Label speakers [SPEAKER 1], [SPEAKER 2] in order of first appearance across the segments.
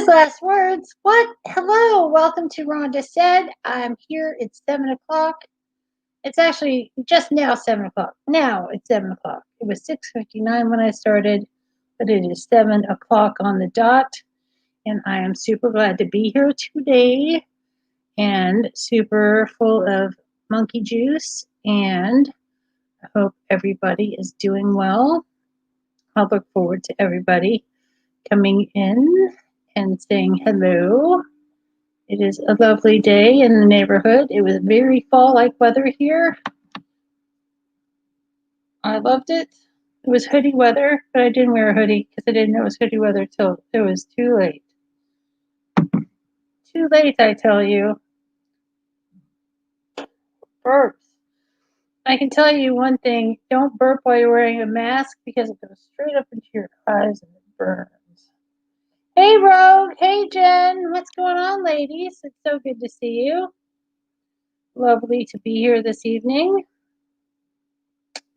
[SPEAKER 1] last words. What? Hello. Welcome to Rhonda Said. I'm here. It's 7 o'clock. It's actually just now 7 o'clock. Now it's 7 o'clock. It was 6:59 when I started, but it is 7 o'clock on the dot. And I am super glad to be here today and super full of monkey juice. And I hope everybody is doing well. I'll look forward to everybody coming in and saying hello. It is a lovely day in the neighborhood. It was very fall-like weather here. I loved it. It was hoodie weather, but I didn't wear a hoodie because I didn't know it was hoodie weather till it was too late. Too late, I tell you. Burps. I can tell you one thing. Don't burp while you're wearing a mask because it goes straight up into your eyes and it burns. Hey, Rogue. Hey, Jen. What's going on, ladies? It's so good to see you. Lovely to be here this evening.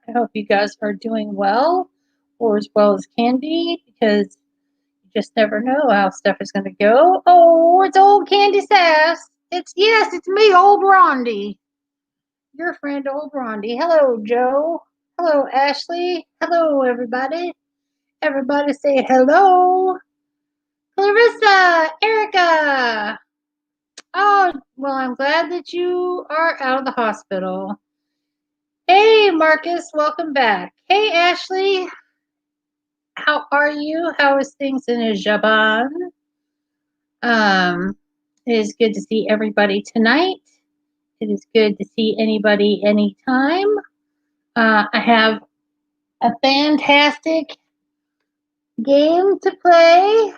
[SPEAKER 1] I hope you guys are doing well, or as well as can be, because you just never know how stuff is going to go. Oh, it's old Candy Sass. It's me, Old Rhondy. Your friend, Old Rhondy. Hello, Joe. Hello, Ashley. Hello, everybody. Everybody say hello. Clarissa, Erica. Oh, well, I'm glad that you are out of the hospital. Hey, Marcus, welcome back. Hey, Ashley, how are you? How is things in Japan? It is good to see everybody tonight. It is good to see anybody anytime. I have a fantastic game to play.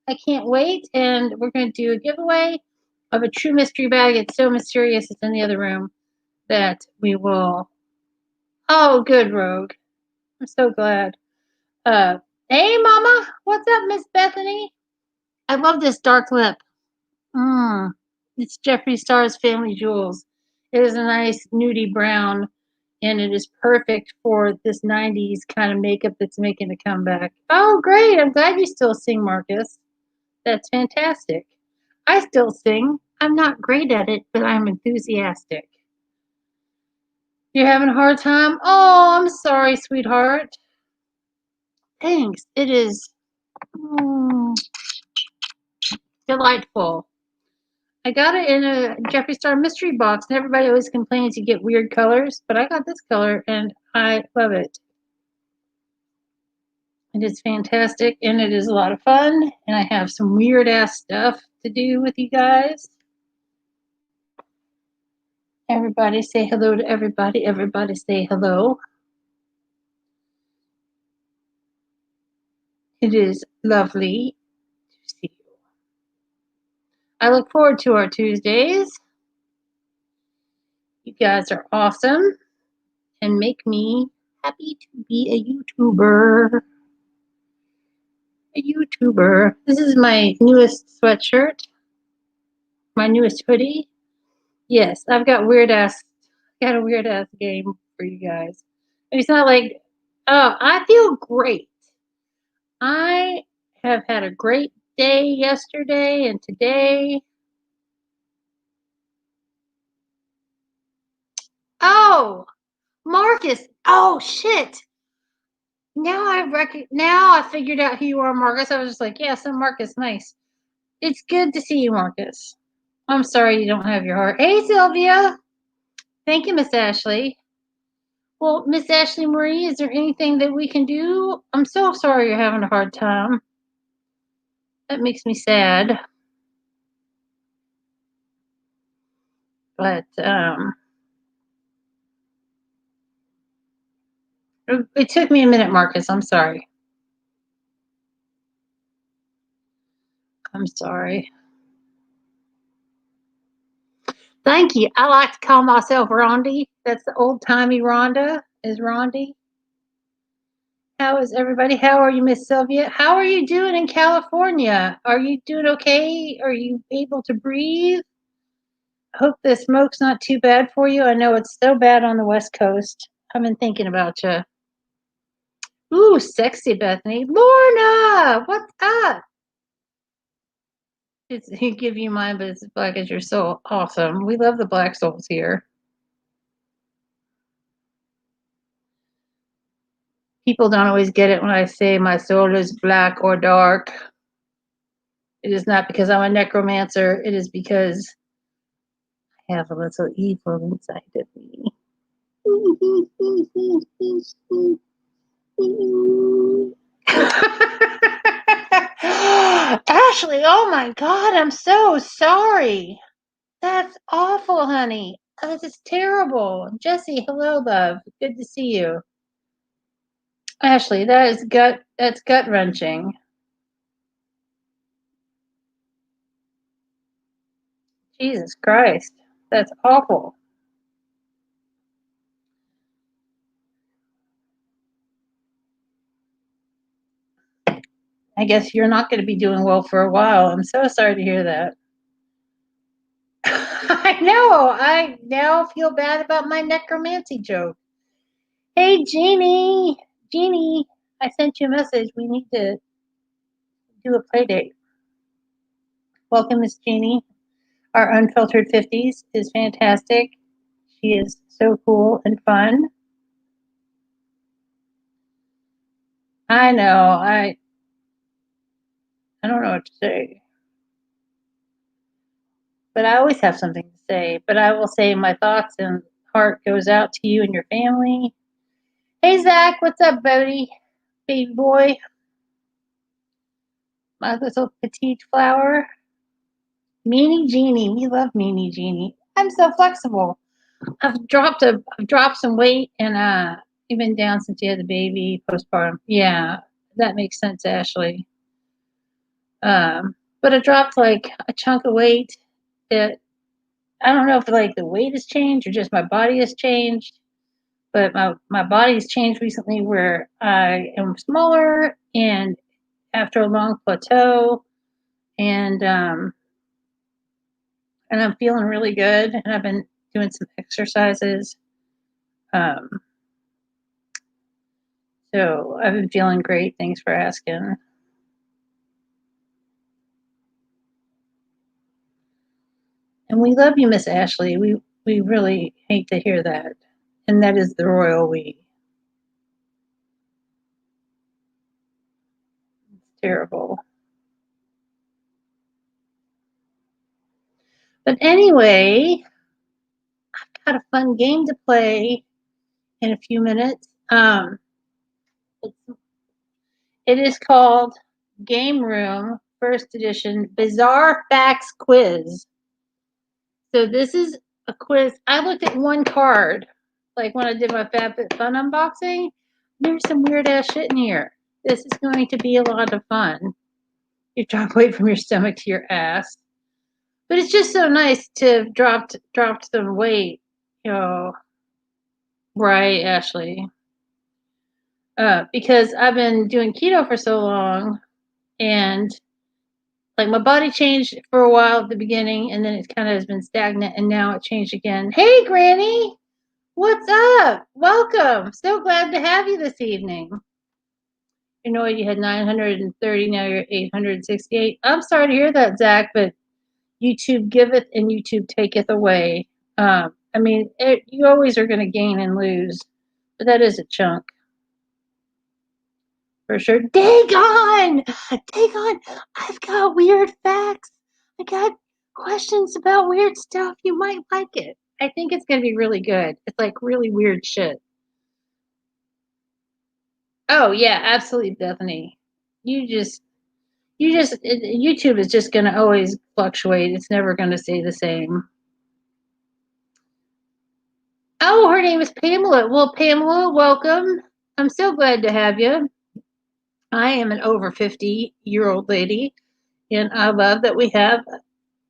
[SPEAKER 1] I can't wait, and we're going to do a giveaway of a true mystery bag. It's so mysterious, it's in the other room, that we will. Oh, good, Rogue. I'm so glad. Hey, Mama. What's up, Miss Bethany? I love this dark lip. It's Jeffree Star's Family Jewels. It is a nice nudie brown, and it is perfect for this 90s kind of makeup that's making a comeback. Oh, great. I'm glad you still sing, Marcus. That's fantastic. I still sing. I'm not great at it, but I'm enthusiastic. You're having a hard time? Oh, I'm sorry, sweetheart. Thanks. It is delightful. I got it in a Jeffree Star mystery box, and everybody always complains you get weird colors, but I got this color, and I love it. It is fantastic, and it is a lot of fun, and I have some weird-ass stuff to do with you guys. Everybody say hello to everybody. Everybody say hello. It is lovely to see you. I look forward to our Tuesdays. You guys are awesome and make me happy to be a YouTuber. A YouTuber. This is my newest sweatshirt. My newest hoodie. Yes, I've got a weird ass game for you guys. It's not like, oh, I feel great. I have had a great day yesterday and today. Oh, Marcus. Oh shit. Now I figured out who you are, Marcus. I was just like, yes, I'm Marcus. Nice. It's good to see you, Marcus. I'm sorry you don't have your heart. Hey, Sylvia. Thank you, Miss Ashley. Well, Miss Ashley Marie, is there anything that we can do? I'm so sorry you're having a hard time. That makes me sad. But it took me a minute, Marcus. I'm sorry. I'm sorry. Thank you. I like to call myself Rhondy. That's the old-timey Rhonda, is Rhondy. How is everybody? How are you, Miss Sylvia? How are you doing in California? Are you doing okay? Are you able to breathe? I hope the smoke's not too bad for you. I know it's so bad on the West Coast. I've been thinking about you. Ooh, sexy Bethany. Lorna, what's up? He give you mine, but it's as black as your soul. Awesome. We love the black souls here. People don't always get it when I say my soul is black or dark. It is not because I'm a necromancer. It is because I have a little evil inside of me. Ashley, oh my God, I'm so sorry. That's awful, honey. That is terrible. Jesse, hello, love. Good to see you. Ashley, that's gut wrenching. Jesus Christ. That's awful. I guess you're not going to be doing well for a while. I'm so sorry to hear that. I know. I now feel bad about my necromancy joke. Hey, Jeannie. Jeannie, I sent you a message. We need to do a play date. Welcome, Miss Jeannie. Our unfiltered 50s is fantastic. She is so cool and fun. I know. I don't know what to say. But I always have something to say. But I will say my thoughts and heart goes out to you and your family. Hey, Zach, what's up, buddy? Baby boy, my little petite flower. Meanie Jeannie, we love Meanie Jeannie. I'm so flexible. I've dropped some weight and you've been down since you had the baby postpartum. Yeah, that makes sense, Ashley. But I dropped like a chunk of weight that I don't know if like the weight has changed or just my body has changed. But my body's changed recently where I am smaller and after a long plateau and I'm feeling really good and I've been doing some exercises. Um, so I've been feeling great. Thanks for asking. And we love you, Miss Ashley. We really hate to hear that. And that is the royal we. It's terrible. But anyway, I've got a fun game to play in a few minutes. It is called Game Room First Edition Bizarre Facts Quiz. So this is a quiz. I looked at one card, like when I did my FabFitFun unboxing. There's some weird ass shit in here. This is going to be a lot of fun. You drop weight from your stomach to your ass, but it's just so nice to have dropped some weight. You know, right, Ashley? Because I've been doing keto for so long, and like my body changed for a while at the beginning, and then it kind of has been stagnant, and now it changed again. Hey, Granny, what's up? Welcome. So glad to have you this evening. You know, you had 930, now you're 868. I'm sorry to hear that, Zach, but YouTube giveth and YouTube taketh away. I mean, you always are going to gain and lose, but that is a chunk for sure. Dagon! Dagon! I've got weird facts. I got questions about weird stuff. You might like it. I think it's going to be really good. It's like really weird shit. Oh, yeah, absolutely, Bethany. You just YouTube is just going to always fluctuate. It's never going to stay the same. Oh, her name is Pamela. Well, Pamela, welcome. I'm so glad to have you. I am an over 50-year-old lady, and I love that we have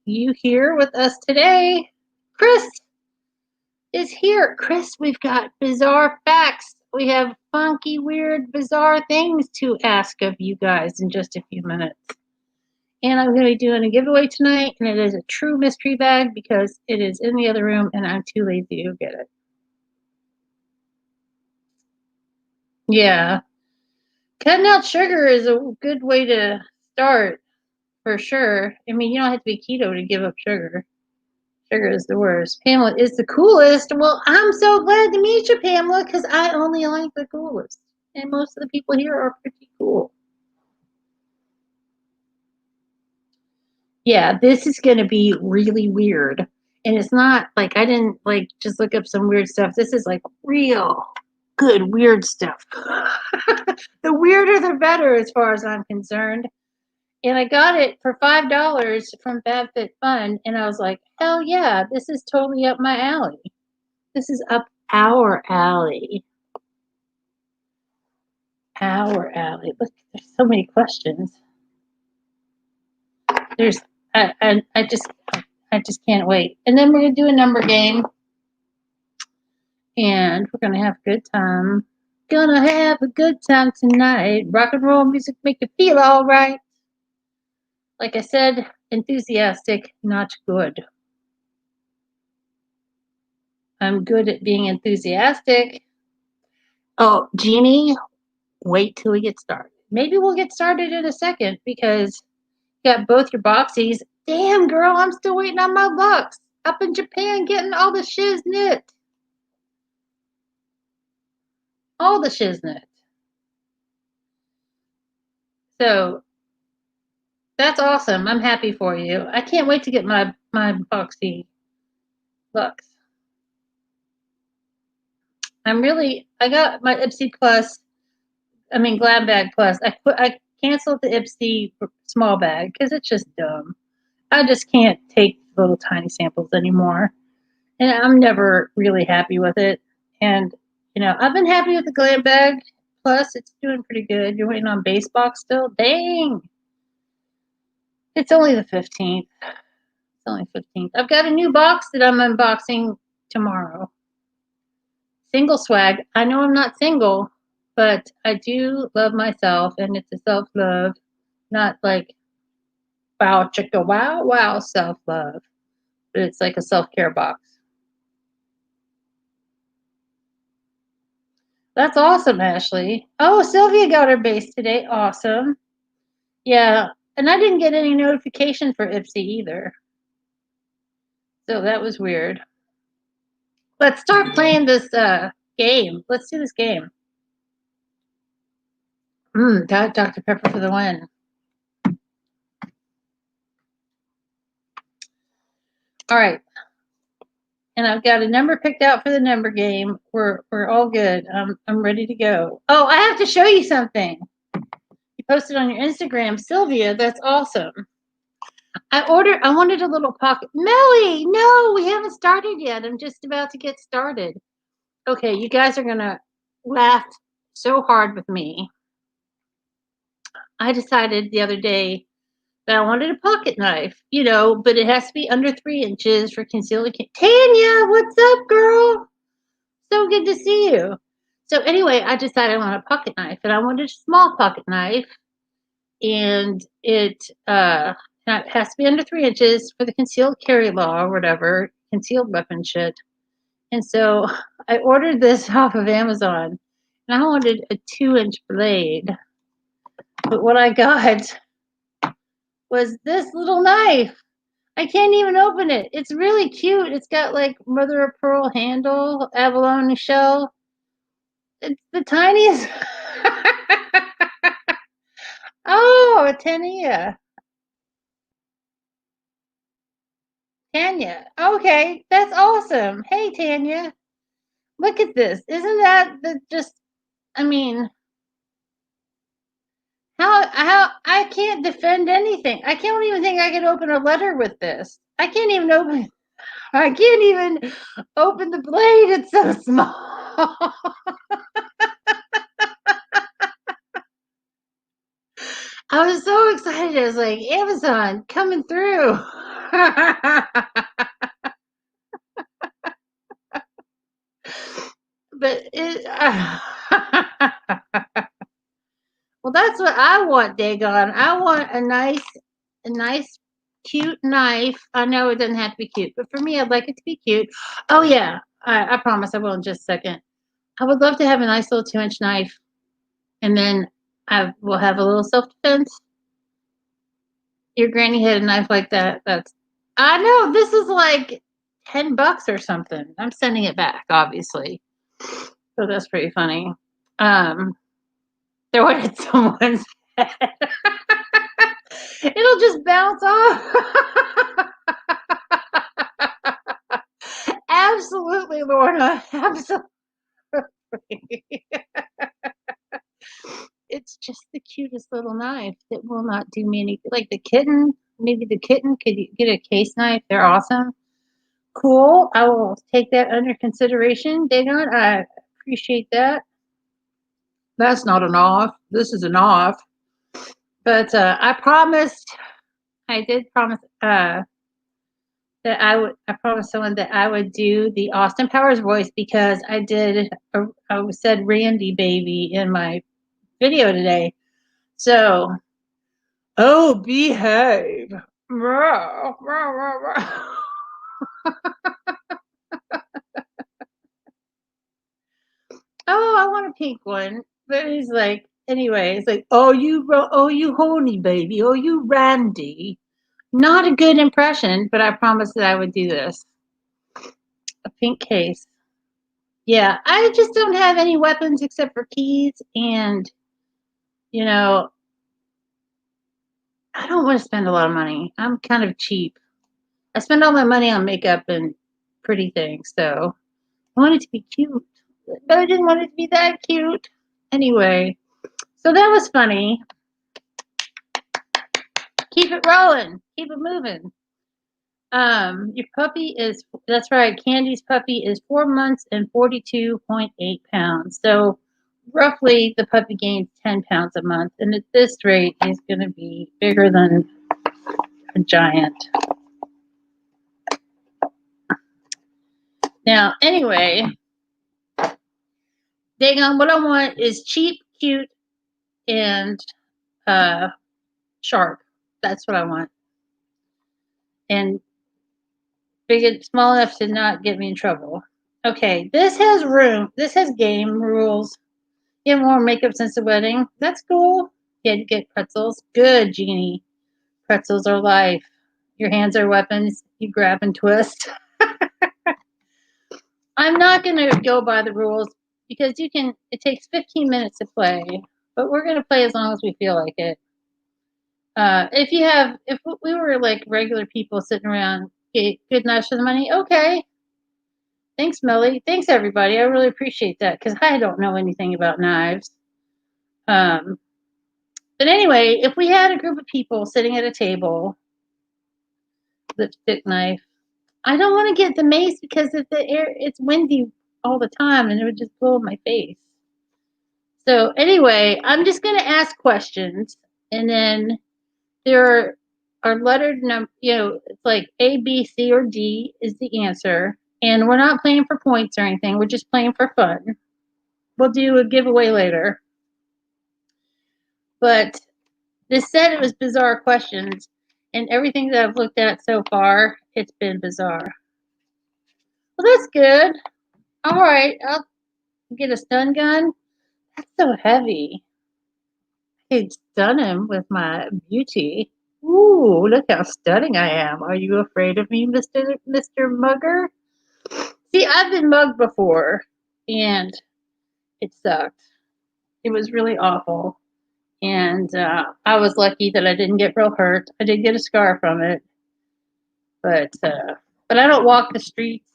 [SPEAKER 1] you here with us today. Chris is here. Chris, we've got bizarre facts. We have funky, weird, bizarre things to ask of you guys in just a few minutes. And I'm going to be doing a giveaway tonight, and it is a true mystery bag because it is in the other room, and I'm too lazy to get it. Yeah. Cutting out sugar is a good way to start for sure. I mean, you don't have to be keto to give up sugar. Sugar is the worst. Pamela is the coolest. Well, I'm so glad to meet you, Pamela, because I only like the coolest. And most of the people here are pretty cool. Yeah, this is going to be really weird. And it's not like I didn't like just look up some weird stuff. This is like real good weird stuff. The weirder the better as far as I'm concerned. And I got it for $5 from FabFitFun, and I was like, hell yeah, this is totally up my alley. This is up our alley. Our alley. Look, there's so many questions. There's I just can't wait. And then we're gonna do a number game, and we're gonna have a good time. Gonna have a good time tonight. Rock and roll music make you feel all right. Like I said, enthusiastic, not good. I'm good at being enthusiastic. Oh, Jeannie, wait till we get started. Maybe we'll get started in a second because you got both your boxies. Damn, girl, I'm still waiting on my box. Up in Japan getting all the shiznit. All the shiznit. So that's awesome. I'm happy for you. I can't wait to get my boxy bucks. I got my Ipsy Plus, Glam Bag Plus. I canceled the Ipsy small bag because it's just dumb. I just can't take little tiny samples anymore. And I'm never really happy with it. And, I've been happy with the Glam Bag Plus. It's doing pretty good. You're waiting on Base Box still? Dang. It's only the 15th. It's only 15th. I've got a new box that I'm unboxing tomorrow. Single swag. I know I'm not single, but I do love myself, and it's a self-love, not like wow, chicka, wow, wow, self-love. But it's like a self-care box. That's awesome, Ashley. Oh, Sylvia got her base today. Awesome. Yeah, and I didn't get any notification for Ipsy either. So that was weird. Let's start playing this game. Let's do this game. Dr. Pepper for the win. All right. And I've got a number picked out for the number game. We're all good. I'm ready to go. Oh, I have to show you something. You posted on your Instagram, Sylvia. That's awesome. I wanted a little pocket. Melly, no, we haven't started yet. I'm just about to get started. Okay, you guys are gonna laugh so hard with me. I decided the other day that I wanted a pocket knife, but it has to be under 3 inches for concealing. Tanya, what's up, girl? So good to see you. So anyway, I decided I want a pocket knife, and I wanted a small pocket knife, and it has to be under 3 inches for the concealed carry law or whatever, concealed weapon shit. And so I ordered this off of Amazon, and I wanted a 2-inch blade. But what I got was this little knife. I can't even open it. It's really cute. It's got like mother of pearl handle, abalone shell. It's the tiniest. Oh, Tanya. Tanya. Okay, that's awesome. Hey, Tanya. Look at this. Isn't that just, I mean, how I can't defend anything. I can't even think I could open a letter with this. I can't even open the blade. It's so small. I was so excited. I was like, Amazon coming through. But well, that's what I want, Dagon. I want a nice, cute knife. I know it doesn't have to be cute, but for me, I'd like it to be cute. Oh yeah, I promise I will in just a second. I would love to have a nice little 2-inch knife, and then I will have a little self defense. Your granny had a knife like that. I know this is like $10 or something. I'm sending it back, obviously. So that's pretty funny. Throw it at someone's head. It'll just bounce off. Absolutely, Lorna. Absolutely. It's just the cutest little knife that will not do me any. Like the kitten, maybe the kitten could get a case knife. They're awesome. Cool. I will take that under consideration. Dagon, I appreciate that. That's not an off. This is an off. But I did promise that I promised someone that I would do the Austin Powers voice because I said Randy baby in my video today. So, oh, behave. Oh, I want a pink one. But he's like, anyway, it's like, oh, you horny baby. Oh, you Randy. Not a good impression, but I promised that I would do this. A pink case. Yeah, I just don't have any weapons except for keys, and you know, I don't want to spend a lot of money. I'm kind of cheap. I spend all my money on makeup and pretty things, so I want it to be cute, but I didn't want it to be that cute. Anyway, so that was funny. Keep it rolling. Keep it moving. Your puppy that's right. Candy's puppy is 4 months and 42.8 pounds. So roughly the puppy gains 10 pounds a month. And at this rate, he's going to be bigger than a giant. Now, anyway, Dagon, what I want is cheap, cute, and sharp. That's what I want. And big, small enough to not get me in trouble. Okay, this has room. This has game rules. You have more makeup since the wedding. That's cool. You had to get pretzels. Good, Jeannie. Pretzels are life. Your hands are weapons. You grab and twist. I'm not going to go by the rules because it takes 15 minutes to play, but we're going to play as long as we feel like it. If we were like regular people sitting around, get good knives for the money, okay. Thanks, Millie. Thanks, everybody. I really appreciate that because I don't know anything about knives. But anyway, if we had a group of people sitting at a table, lipstick knife, I don't want to get the mace because it's windy all the time and it would just blow in my face. So anyway, I'm just going to ask questions and then there are lettered it's like A, B, C, or D is the answer. And we're not playing for points or anything. We're just playing for fun. We'll do a giveaway later. But this said it was bizarre questions, and everything that I've looked at so far, it's been bizarre. Well, that's good. All right, I'll get a stun gun. That's so heavy. I could stun him with my beauty. Ooh, look how stunning I am. Are you afraid of me, Mr. Mugger? See, I've been mugged before, and it sucked. It was really awful. And I was lucky that I didn't get real hurt. I did get a scar from it, but I don't walk the streets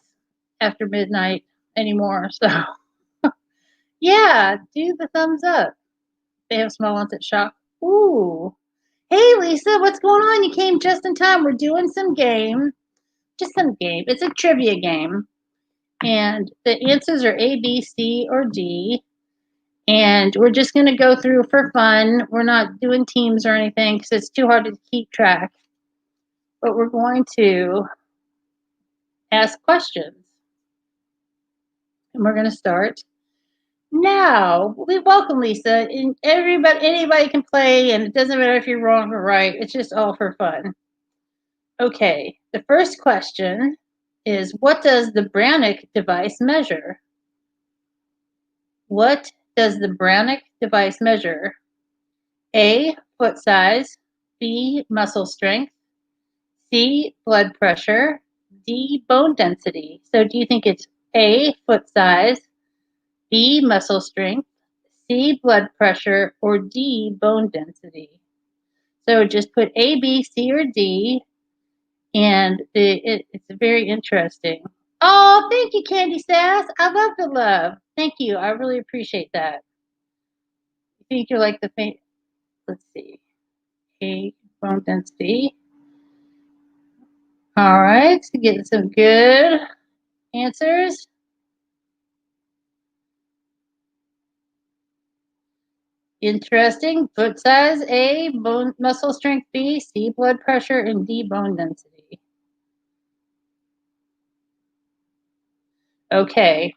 [SPEAKER 1] after midnight anymore. So yeah, do the thumbs up. They have small ones at shop. Ooh, hey Lisa, what's going on? You came just in time. We're doing some game, just some game. It's a trivia game, and the answers are A, B, C, or D. And we're just going to go through for fun. We're not doing teams or anything because it's too hard to keep track. But we're going to ask questions. And we're going to start now. We welcome Lisa. And anybody can play, and it doesn't matter if you're wrong or right. It's just all for fun. Okay, the first question is, what does the Brownick device measure? What does the Brownick device measure? A, foot size, B, muscle strength, C, blood pressure, D, bone density. So do you think it's A, foot size, B, muscle strength, C, blood pressure, or D, bone density? So just put A, B, C, or D, and it's very interesting. Oh, thank you, Candy Sass. I love the love. Thank you. I really appreciate that. I think you're like the let's see. A, bone density. All right, so getting some good answers. Interesting. Foot size A, bone muscle strength B, C, blood pressure, and D, bone density. Okay.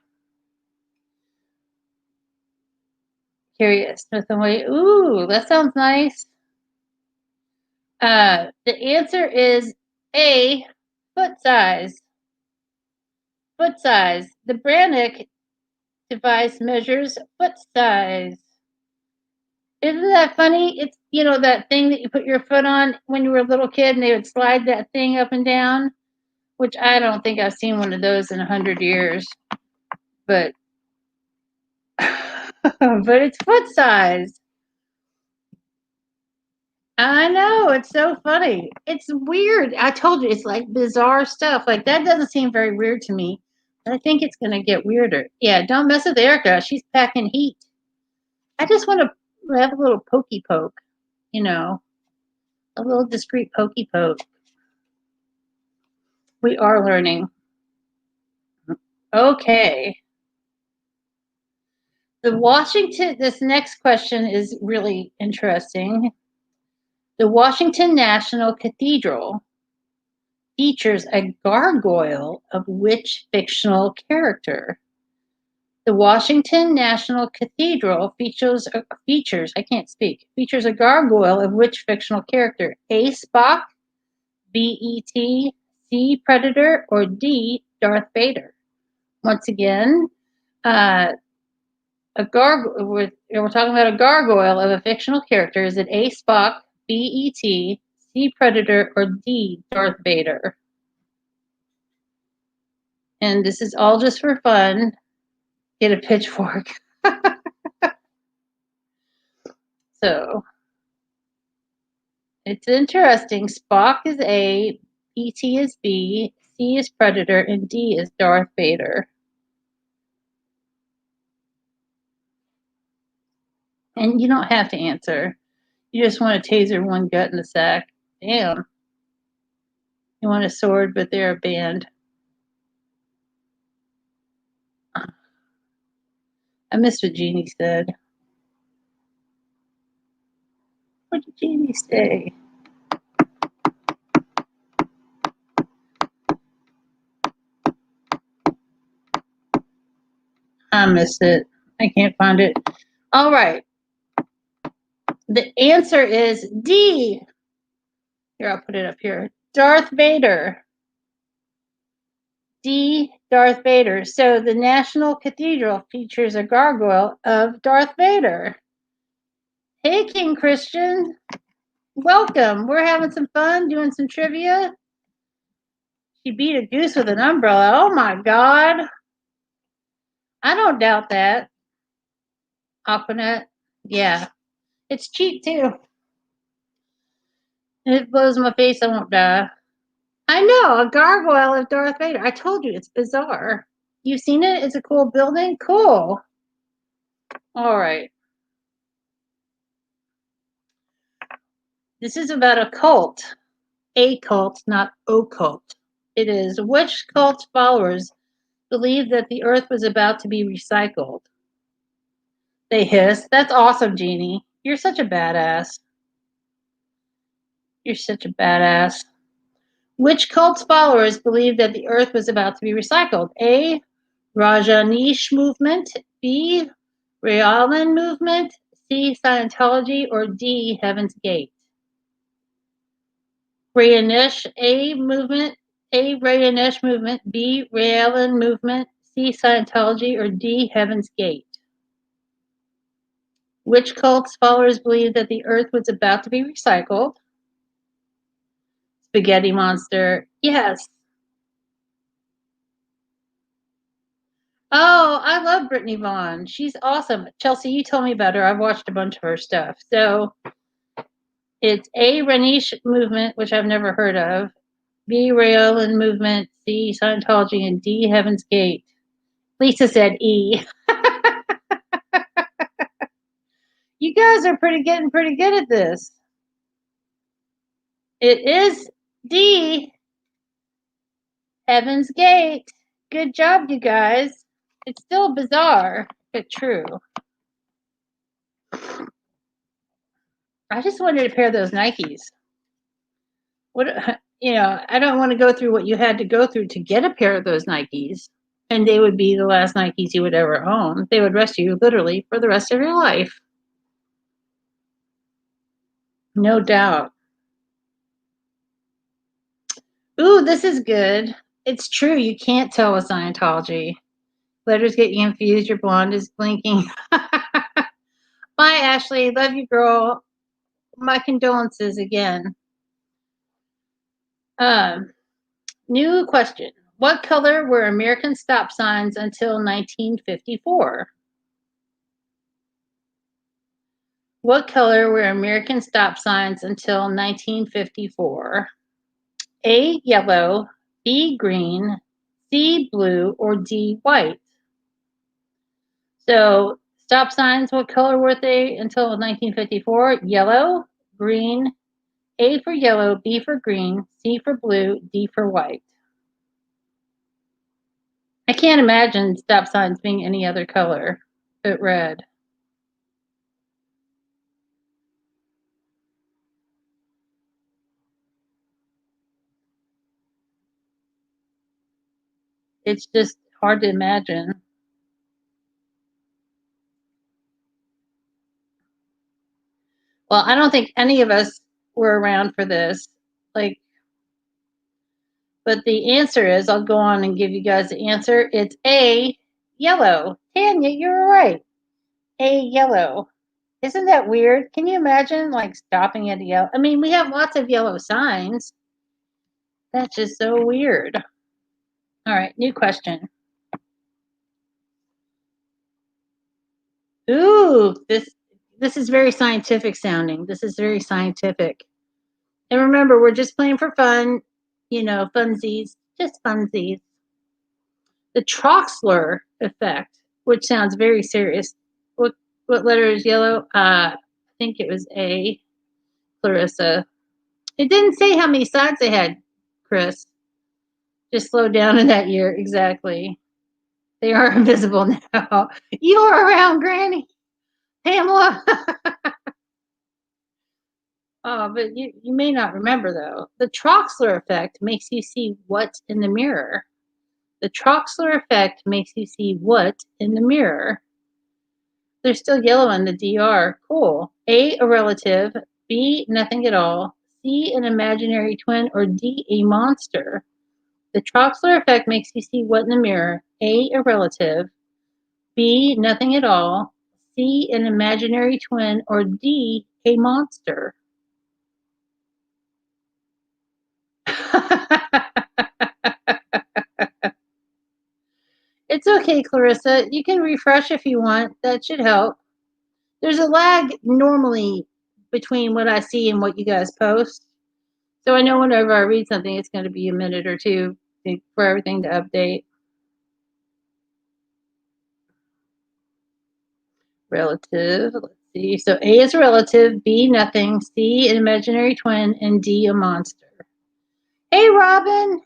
[SPEAKER 1] Carry Smith and Wade. Ooh, that sounds nice. The answer is A, foot size. Foot size. The Brannick device measures foot size. Isn't that funny? It's, that thing that you put your foot on when you were a little kid and they would slide that thing up and down, which I don't think I've seen one of those in 100 years. But but it's foot size. I know, it's so funny. It's weird. I told you, it's like bizarre stuff. Like that doesn't seem very weird to me. But I think it's gonna get weirder. Yeah, don't mess with Erica. She's packing heat. I just want to have a little pokey poke, a little discreet pokey poke. We are learning. Okay. This next question is really interesting. The Washington National Cathedral features a gargoyle of which fictional character? The Washington National Cathedral features a gargoyle of which fictional character? A, Spock, B, E.T., C, Predator, or D, Darth Vader? Once again, we're talking about a gargoyle of a fictional character. Is it A, Spock, B, E.T., C, Predator, or D, Darth Vader? And this is all just for fun. Get a pitchfork. So it's interesting. Spock is A, E.T. is B, C is Predator, and D is Darth Vader. And you don't have to answer. You just want to taser one gut in the sack. Damn. You want a sword, but they're a band. I missed what Jeannie said. What did Jeannie say? I missed it. I can't find it. All right. The answer is D. Here, I'll put it up here. Darth Vader. D, Darth Vader. So the National Cathedral features a gargoyle of Darth Vader. Hey, King Christian. Welcome. We're having some fun doing some trivia. She beat a goose with an umbrella. Oh my God. I don't doubt that. Aquanet. Yeah. It's cheap too. If it blows my face, I won't die. I know, a gargoyle of Darth Vader. I told you, it's bizarre. You've seen it? It's a cool building? Cool. All right. This is about a cult. A cult, not occult. It is which cult followers believe that the earth was about to be recycled? They hiss. That's awesome, Jeannie. You're such a badass. You're such a badass. Which cult's followers believe that the earth was about to be recycled? A, Rajneesh movement, B, Rayalan movement, C, Scientology, or D, Heaven's Gate? Rajneesh, A movement, A, Rajneesh movement, B, Rayalan movement, C, Scientology, or D, Heaven's Gate? Which cult's followers believe that the earth was about to be recycled? Spaghetti Monster. Yes. Oh, I love Brittany Vaughn. She's awesome. Chelsea, you told me about her. I've watched a bunch of her stuff. So it's A, Ranish Movement, which I've never heard of. B, Rayolan Movement. C, Scientology. And D, Heaven's Gate. Lisa said E. You guys are getting pretty good at this. It is D, Heaven's Gate. Good job, you guys. It's still bizarre, but true. I just wanted a pair of those Nikes. What, I don't want to go through what you had to go through to get a pair of those Nikes, and they would be the last Nikes you would ever own. They would rest you literally for the rest of your life. No doubt. Ooh, this is good. It's true. You can't tell with Scientology. Letters get you confused. Your blonde is blinking. Bye, Ashley. Love you, girl. My condolences again. New question. What color were American stop signs until 1954? What color were American stop signs until 1954? A, yellow, B, green, C, blue, or D, white? So stop signs, what color were they until 1954? Yellow, green, A for yellow, B for green, C for blue, D for white. I can't imagine stop signs being any other color but red. It's just hard to imagine. Well, I don't think any of us were around for this. But the answer is, I'll go on and give you guys the answer. It's A, yellow. Tanya, you're right. A, yellow. Isn't that weird? Can you imagine stopping at a yellow? I mean, we have lots of yellow signs. That's just so weird. All right, new question. Ooh, this is very scientific sounding. This is very scientific. And remember, we're just playing for fun, funsies, just funsies. The Troxler effect, which sounds very serious. What letter is yellow? I think it was A, Clarissa. It didn't say how many sides they had, Chris. Just slow down in that year. Exactly. They are invisible now. You are around, Granny. Pamela. Oh, but you may not remember, though. The Troxler effect makes you see what's in the mirror. The Troxler effect makes you see what in the mirror. They're still yellow in the DR. Cool. A relative. B, nothing at all. C, an imaginary twin. Or D, a monster. The Troxler effect makes you see what in the mirror. A relative. B, nothing at all. C, an imaginary twin. Or D, a monster. It's okay, Clarissa. You can refresh if you want. That should help. There's a lag normally between what I see and what you guys post. So I know whenever I read something, it's going to be a minute or two for everything to update. Relative. Let's see. So A is a relative, B nothing, C an imaginary twin, and D a monster. Hey, Robin.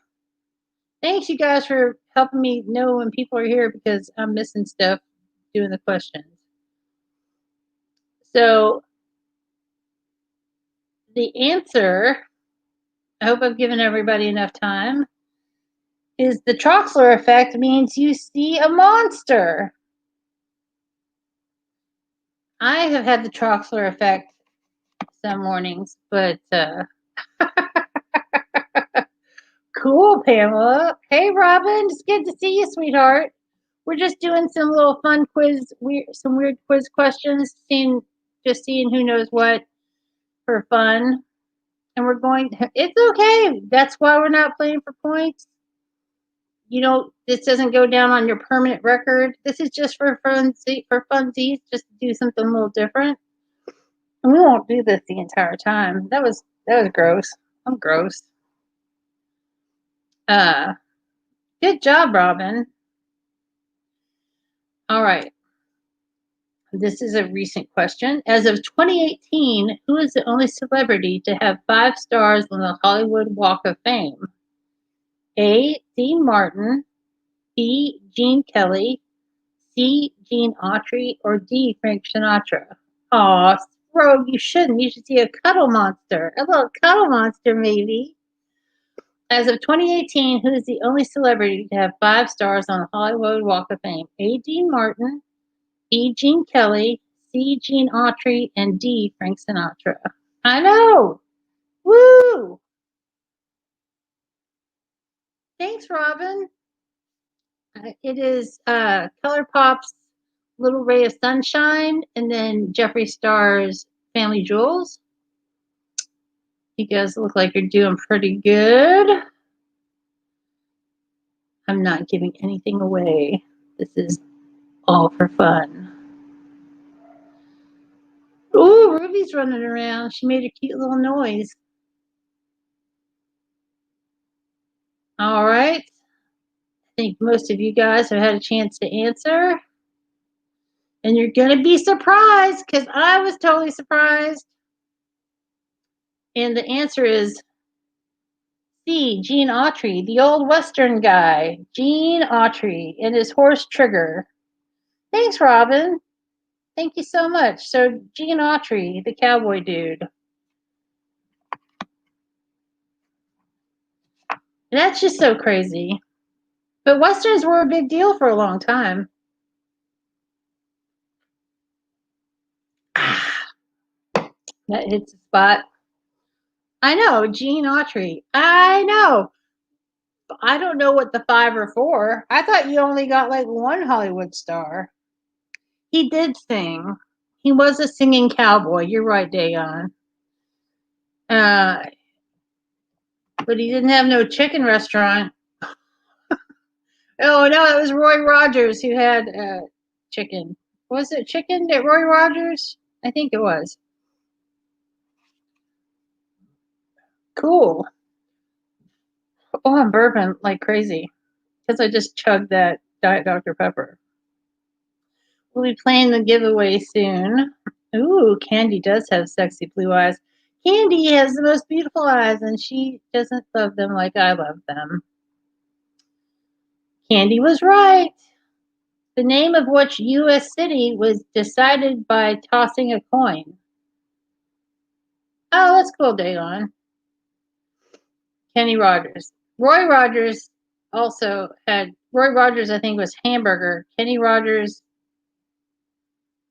[SPEAKER 1] Thanks, you guys, for helping me know when people are here because I'm missing stuff doing the questions. So the answer, I hope I've given everybody enough time, is the Troxler effect means you see a monster. I have had the Troxler effect some mornings, but cool, Pamela. Hey, Robin, it's good to see you, sweetheart. We're just doing some little fun quiz, some weird quiz questions, seeing who knows what for fun. And we're going to, it's okay. That's why we're not playing for points. You know, this doesn't go down on your permanent record. This is just for funsies, just to do something a little different. And we won't do this the entire time. That was gross. I'm gross. Good job, Robin. All right. This is a recent question. As of 2018, who is the only celebrity to have 5 stars on the Hollywood Walk of Fame? A. Dean Martin, B. Gene Kelly, C. Gene Autry, or D. Frank Sinatra? Aw, Rogue, you shouldn't. You should see a cuddle monster. A little cuddle monster, maybe. As of 2018, who is the only celebrity to have 5 stars on the Hollywood Walk of Fame? A. Dean Martin, B. Gene Kelly, C. Gene Autry, and D. Frank Sinatra. I know. Woo! Thanks, Robin. It is ColourPop's Little Ray of Sunshine, and then Jeffree Star's Family Jewels. You guys look like you're doing pretty good. I'm not giving anything away. This is all for fun. Ooh, Ruby's running around. She made a cute little noise. All right. I think most of you guys have had a chance to answer. And you're going to be surprised because I was totally surprised. And the answer is C, Gene Autry, the old Western guy. Gene Autry and his horse Trigger. Thanks, Robin. Thank you so much. So, Gene Autry, the cowboy dude. And that's just so crazy. But Westerns were a big deal for a long time. That hits the spot. I know, Gene Autry. I know. I don't know what the 5 are for. I thought you only got like one Hollywood star. He did sing. He was a singing cowboy. You're right, Dagon. But he didn't have no chicken restaurant. Oh no, it was Roy Rogers who had chicken. Was it chicken at Roy Rogers? I think it was. Cool. Oh, I'm burping like crazy because I just chugged that Diet Dr. Pepper. We'll be playing the giveaway soon. Ooh, Candy does have sexy blue eyes. Candy has the most beautiful eyes, and she doesn't love them like I love them. Candy was right. The name of which U.S. city was decided by tossing a coin? Oh, that's cool, Dagon. Kenny Rogers. Roy Rogers also had, Roy Rogers, I think, was hamburger. Kenny Rogers,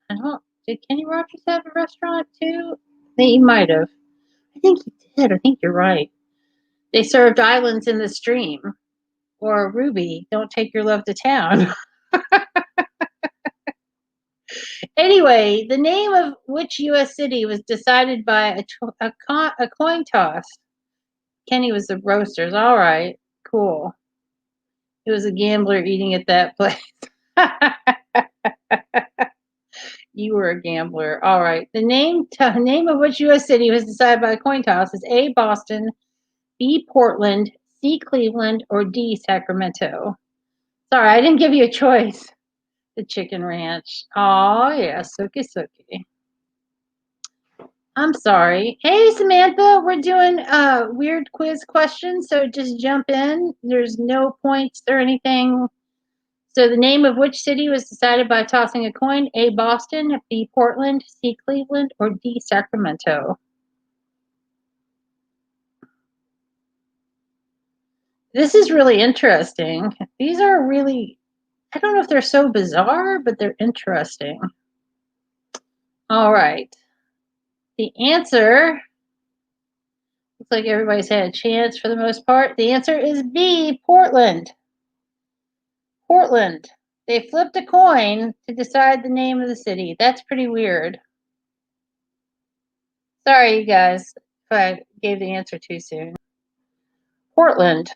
[SPEAKER 1] I don't, did Kenny Rogers have a restaurant too? He might have. I think he did. I think you're right. They served islands in the stream. Or Ruby, don't take your love to town. Anyway, the name of which U.S. city was decided by a coin toss? Kenny was the roasters. All right, cool. He was a gambler eating at that place. You were a gambler. All right. The name of which U.S. city was decided by a coin toss is A, Boston, B, Portland, C, Cleveland, or D, Sacramento. Sorry, I didn't give you a choice. The Chicken Ranch. Oh, yeah, Sookie Sookie. I'm sorry. Hey, Samantha, we're doing weird quiz questions, so just jump in. There's no points or anything. So the name of which city was decided by tossing a coin? A, Boston, B, Portland, C, Cleveland, or D, Sacramento? This is really interesting. These are really, I don't know if they're so bizarre, but they're interesting. All right. The answer, looks like everybody's had a chance for the most part. The answer is B, Portland. Portland. They flipped a coin to decide the name of the city. That's pretty weird. Sorry, you guys. if I gave the answer too soon. Portland.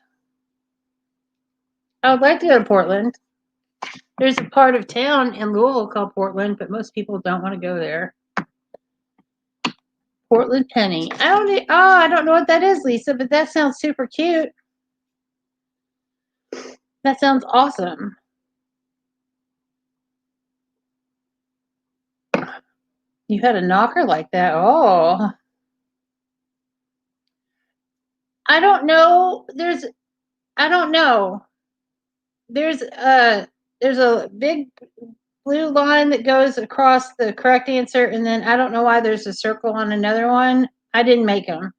[SPEAKER 1] I would like to go to Portland. There's a part of town in Louisville called Portland, but most people don't want to go there. Portland Penny. I don't know what that is, Lisa, but that sounds super cute. That sounds awesome. You had a knocker like that. Oh. I don't know. I don't know. There's a big blue line that goes across the correct answer, and then I don't know why there's a circle on another one. I didn't make them.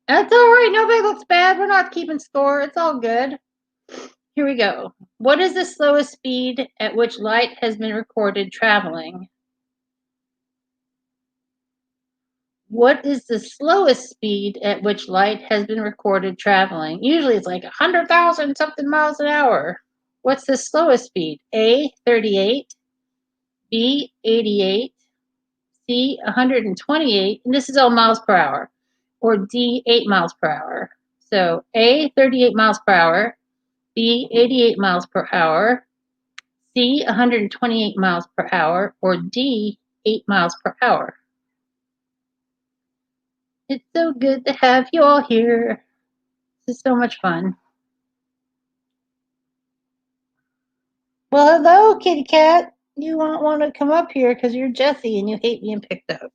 [SPEAKER 1] That's all right. Nobody looks bad. We're not keeping score. It's all good. Here we go. What is the slowest speed at which light has been recorded traveling? What is the slowest speed at which light has been recorded traveling? Usually it's like 100,000 something miles an hour. What's the slowest speed? A, 38, B, 88, C, 128, and this is all miles per hour, or D, 8 miles per hour. So A, 38 miles per hour, B, 88 miles per hour, C, 128 miles per hour, or D, 8 miles per hour. It's so good to have you all here. This is so much fun. Well, hello, kitty cat. You won't want to come up here because you're Jessie and you hate being picked up.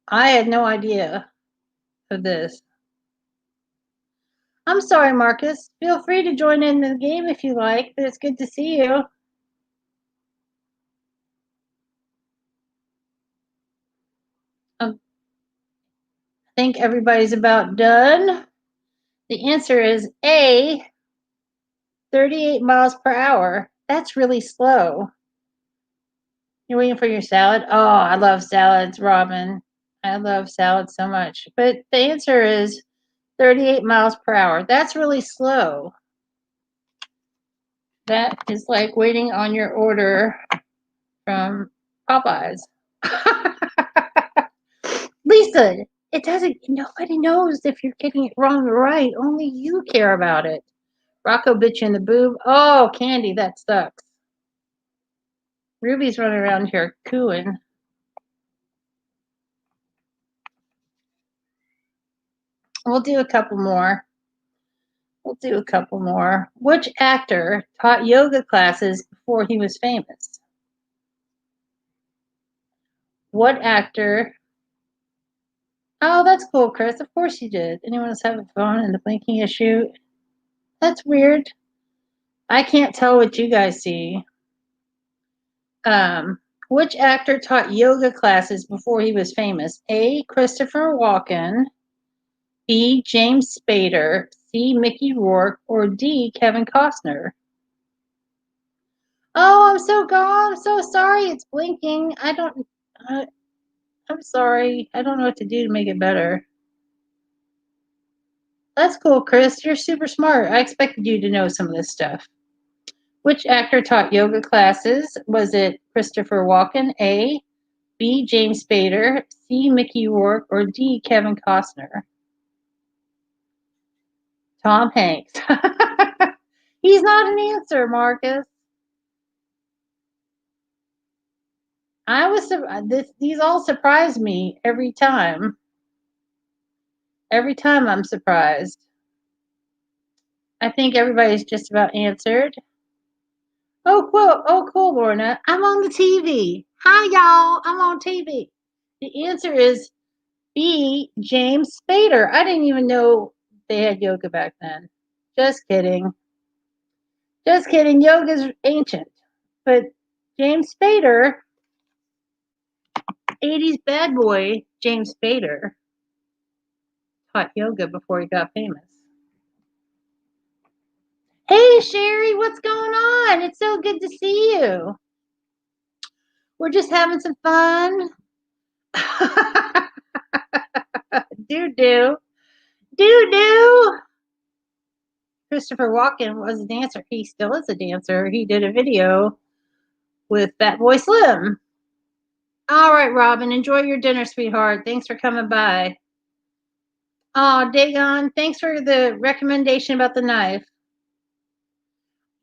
[SPEAKER 1] I had no idea of this. I'm sorry, Marcus. Feel free to join in the game if you like, but it's good to see you. I think everybody's about done. The answer is A, 38 miles per hour. That's really slow. You're waiting for your salad? Oh, I love salads, Robin. I love salads so much. But the answer is 38 miles per hour. That's really slow. That is like waiting on your order from Popeyes. Lisa, it doesn't, nobody knows if you're getting it wrong or right. Only you care about it. Rocco bit you in the boob. Oh, Candy, that sucks. Ruby's running around here cooing. We'll do a couple more. Which actor taught yoga classes before he was famous? What actor? Oh, that's cool, Chris. Of course you did. Anyone else have a phone and the blinking issue? That's weird. I can't tell what you guys see. Which actor taught yoga classes before he was famous? A, Christopher Walken, B, James Spader, C, Mickey Rourke, or D, Kevin Costner? Oh, I'm so gone. I'm so sorry. It's blinking. I'm sorry. I don't know what to do to make it better. That's cool, Chris. You're super smart. I expected you to know some of this stuff. Which actor taught yoga classes? Was it Christopher Walken, A, B, James Spader, C, Mickey Rourke, or D, Kevin Costner? Tom Hanks. He's not an answer, Marcus. These all surprise me every time. Every time I'm surprised. I think everybody's just about answered. Oh, cool, Lorna. I'm on the TV. Hi, y'all. I'm on TV. The answer is B, James Spader. I didn't even know they had yoga back then. Just kidding. Just kidding. Yoga's ancient. But James Spader, 80s bad boy James Spader, taught yoga before he got famous. Hey, Sherry, what's going on? It's so good to see you. We're just having some fun. Do. Christopher Walken was a dancer. He still is a dancer. He did a video with Fat Boy Slim. All right, Robin, enjoy your dinner, sweetheart. Thanks for coming by. Oh, Dagon, thanks for the recommendation about the knife.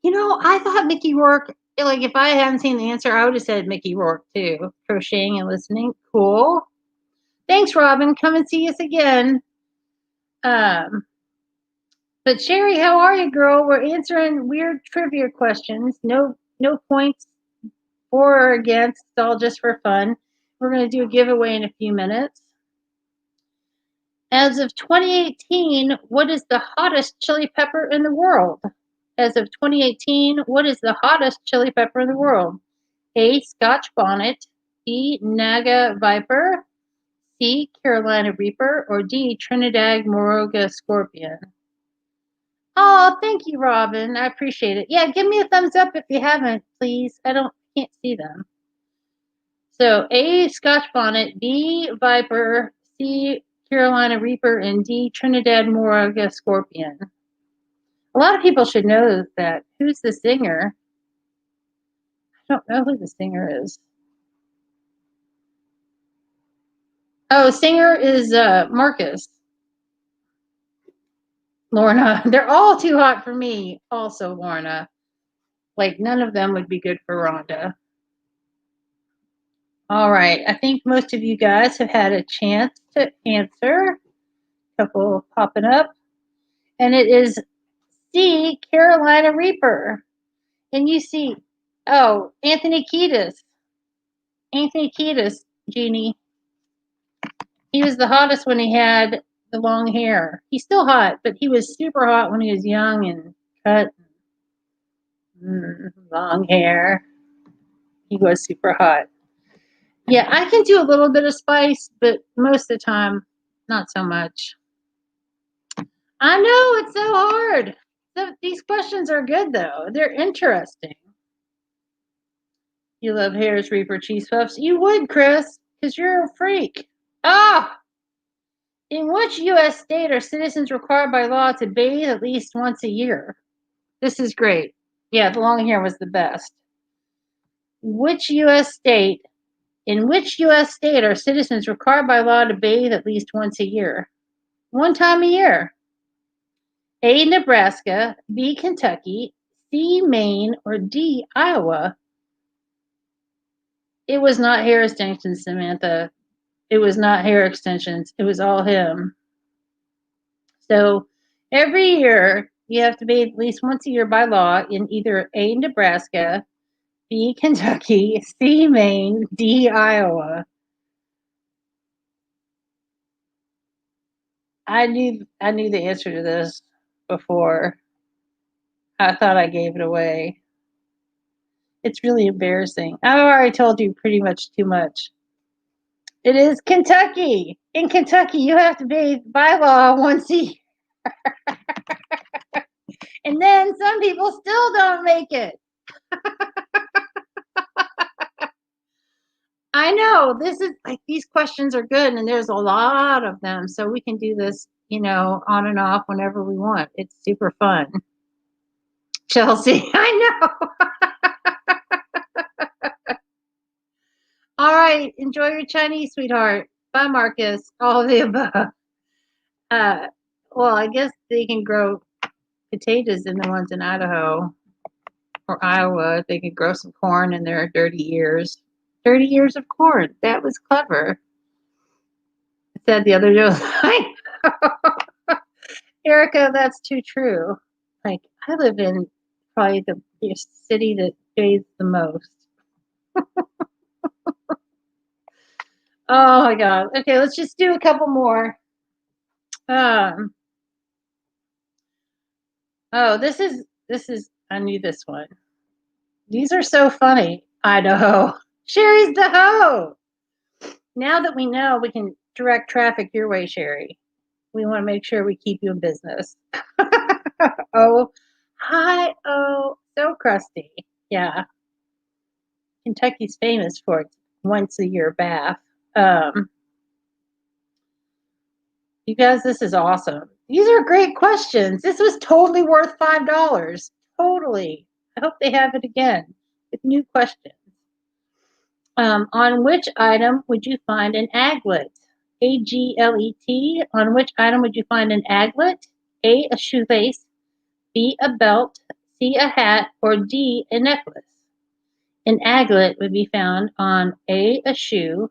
[SPEAKER 1] You know, I thought Mickey Rourke, like, if I hadn't seen the answer, I would have said Mickey Rourke, too. Crocheting and listening. Cool. Thanks, Robin. Come and see us again. But Sherry, how are you, girl? We're answering weird trivia questions. No points for or against. It's all just for fun. We're going to do a giveaway in a few minutes. As of 2018, what is the hottest chili pepper in the world? As of 2018, what is the hottest chili pepper in the world? A, Scotch bonnet, B, Naga viper, C, Carolina reaper, or D, Trinidad moraga scorpion? Oh, thank you, Robin. I appreciate it. Yeah, give me a thumbs up if you haven't, please. Can't see them. So A, Scotch bonnet, B, viper, C, Carolina reaper, and D, Trinidad moraga scorpion. A lot of people should know that. Who's the singer? I don't know who the singer is. Oh, singer is Marcus. Lorna. They're all too hot for me. Also, Lorna. Like, none of them would be good for Rhonda. All right. I think most of you guys have had a chance to answer. A couple popping up. And it is C, Carolina Reaper. And you see, oh, Anthony Kiedis. Anthony Kiedis, Jeannie. He was the hottest when he had the long hair. He's still hot, but he was super hot when he was young and cut. Long hair. He was super hot. Yeah, I can do a little bit of spice, but most of the time, not so much. I know, it's so hard. These questions are good, though. They're interesting. You love Harris Reaper cheese puffs? You would, Chris, because you're a freak. Ah! In which U.S. state are citizens required by law to bathe at least once a year? This is great. Yeah, the long hair was the best. In which U.S. state are citizens required by law to bathe at least once a year? One time a year. A, Nebraska, B, Kentucky, C, Maine, or D, Iowa? It was not hair extensions, Samantha. It was not hair extensions. It was all him. So every year you have to bathe at least once a year by law in either A, Nebraska, B, Kentucky, C, Maine, D, Iowa. I knew the answer to this before. I thought I gave it away. It's really embarrassing. I've already told you pretty much too much. It is Kentucky. In Kentucky, you have to bathe by law once a year. And then some people still don't make it. I know. This is like, these questions are good, and there's a lot of them. So we can do this, on and off whenever we want. It's super fun. Chelsea, I know. All right. Enjoy your Chinese, sweetheart. Bye, Marcus. All of the above. Well, I guess they can grow potatoes in the ones in Idaho or Iowa. They can grow some corn in their dirty ears. 30 years of corn. That was clever. I said the other day, Erica, that's too true. Like, I live in probably the city that bathes the most. Oh my God. Okay, let's just do a couple more. Oh, this is, I knew this one. These are so funny. Idaho. Sherry's the hoe. Now that we know, we can direct traffic your way, Sherry. We want to make sure we keep you in business. Oh, hi. Oh, so crusty. Yeah. Kentucky's famous for its once a year bath. You guys, this is awesome. These are great questions. This was totally worth $5. Totally. I hope they have it again with new questions. On which item would you find an aglet? AGLET. On which item would you find an aglet? A shoelace, B, a belt, C, a hat, or D, a necklace? An aglet would be found on A, a shoe,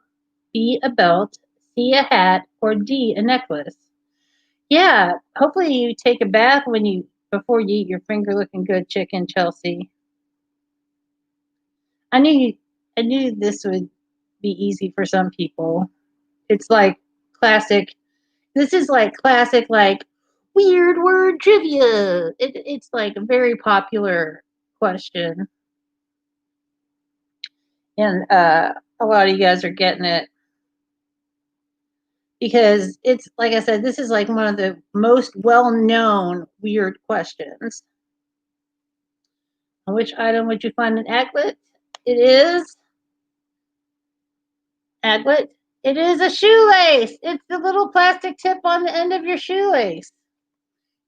[SPEAKER 1] B, a belt, C, a hat, or D, a necklace. Yeah, hopefully you take a bath before you eat your finger looking good chicken, Chelsea. I knew this would be easy for some people. It's like classic. This is like classic, like weird word trivia. It's like a very popular question, and a lot of you guys are getting it because it's like I said. This is like one of the most well-known weird questions. On which item would you find an aglet? It is aglet. It is a shoelace. It's the little plastic tip on the end of your shoelace.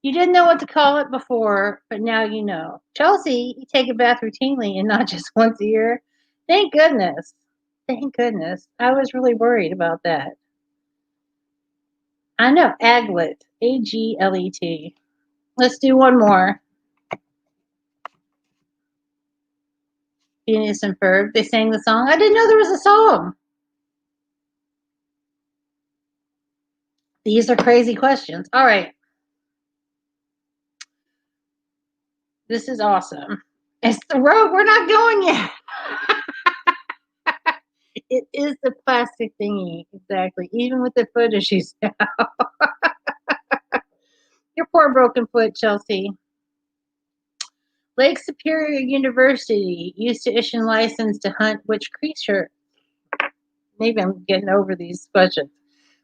[SPEAKER 1] You didn't know what to call it before, but now you know. Chelsea, you take a bath routinely and not just once a year. Thank goodness. Thank goodness. I was really worried about that. I know, aglet. AGLET. Let's do one more. Phineas and Ferb. They sang the song. I didn't know there was a song. These are crazy questions. All right. This is awesome. It's the road. We're not going yet. It is the plastic thingy. Exactly. Even with the foot issues now. Your poor broken foot, Chelsea. Lake Superior University used to issue a license to hunt which creature? Maybe I'm getting over these questions.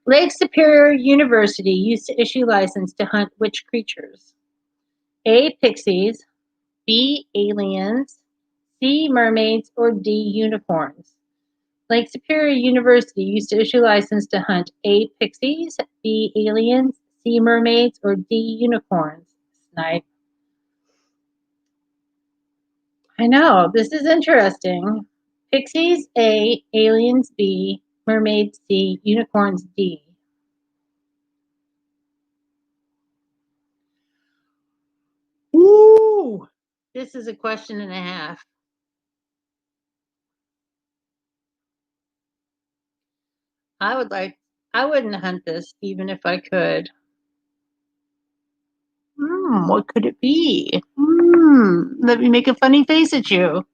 [SPEAKER 1] Lake Superior University used to issue license to hunt which creatures? A, pixies, B, aliens, C, mermaids, or D, unicorns? Lake Superior University used to issue license to hunt A, pixies, B, aliens, C, mermaids, or D, unicorns? Snipe. I know, this is interesting. Pixies A, aliens B, mermaids C, unicorns D. Ooh, this is a question and a half. I wouldn't hunt this even if I could. What could it be? Let me make a funny face at you.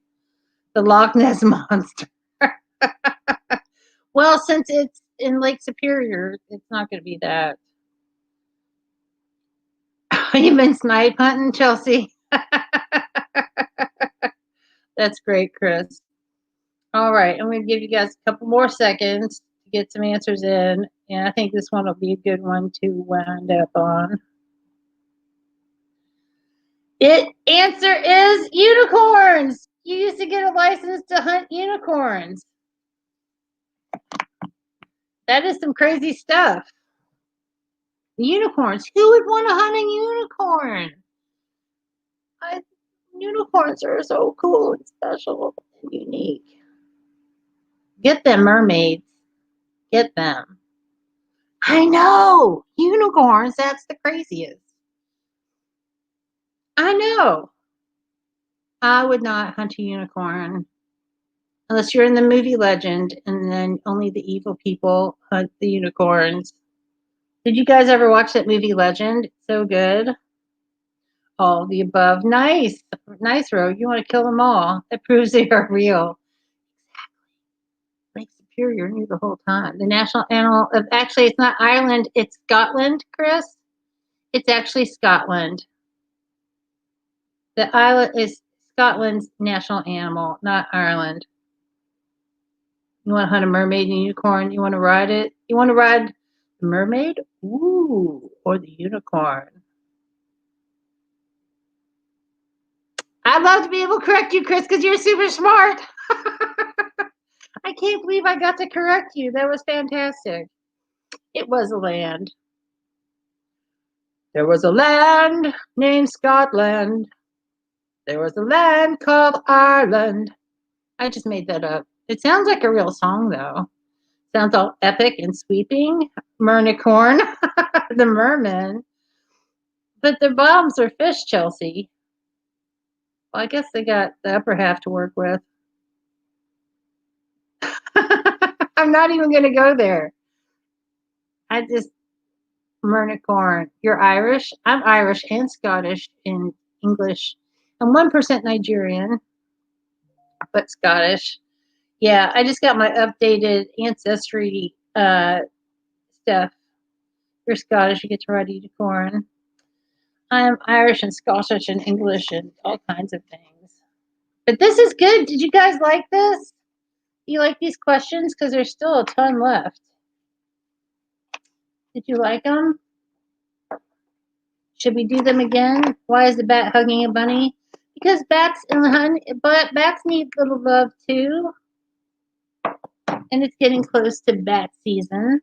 [SPEAKER 1] The Loch Ness Monster. Well, since it's in Lake Superior, it's not going to be that. You've been snipe hunting, Chelsea? That's great, Chris. All right, I'm going to give you guys a couple more seconds to get some answers in, and I think this one will be a good one to wind up on. Answer is unicorns. You used to get a license to hunt unicorns. That is some crazy stuff. Unicorns. Who would want to hunt a unicorn? Unicorns are so cool and special and unique. Get them, mermaids. Get them. I know. Unicorns, that's the craziest. I know. I would not hunt a unicorn unless you're in the movie Legend, and then only the evil people hunt the unicorns. Did you guys ever watch that movie Legend? So good. All of the above. Nice. Nice, Rogue. You want to kill them all. That proves they are real. Lake Superior knew the whole time. The national animal of actually it's not Ireland, it's Scotland, Chris. It's actually Scotland. The island is Scotland's national animal, not Ireland. You want to hunt a mermaid and a unicorn? You want to ride it? You want to ride the mermaid? Ooh, or the unicorn. I'd love to be able to correct you, Chris, because you're super smart. I can't believe I got to correct you. That was fantastic. It was a land. There was a land named Scotland. There was a land called Ireland. I just made that up. It sounds like a real song, though. Sounds all epic and sweeping. Mernicorn, the merman. But the bombs are fish, Chelsea. Well, I guess they got the upper half to work with. I'm not even going to go there. I just, Mernicorn. You're Irish? I'm Irish and Scottish in English. I'm 1% Nigerian, but Scottish. Yeah, I just got my updated ancestry stuff. You're Scottish, you get to ride unicorn. I am Irish and Scottish and English and all kinds of things. But this is good. Did you guys like this? You like these questions? Because there's still a ton left. Did you like them? Should we do them again? Why is the bat hugging a bunny? Because bats and but bats need little love too. And it's getting close to bat season.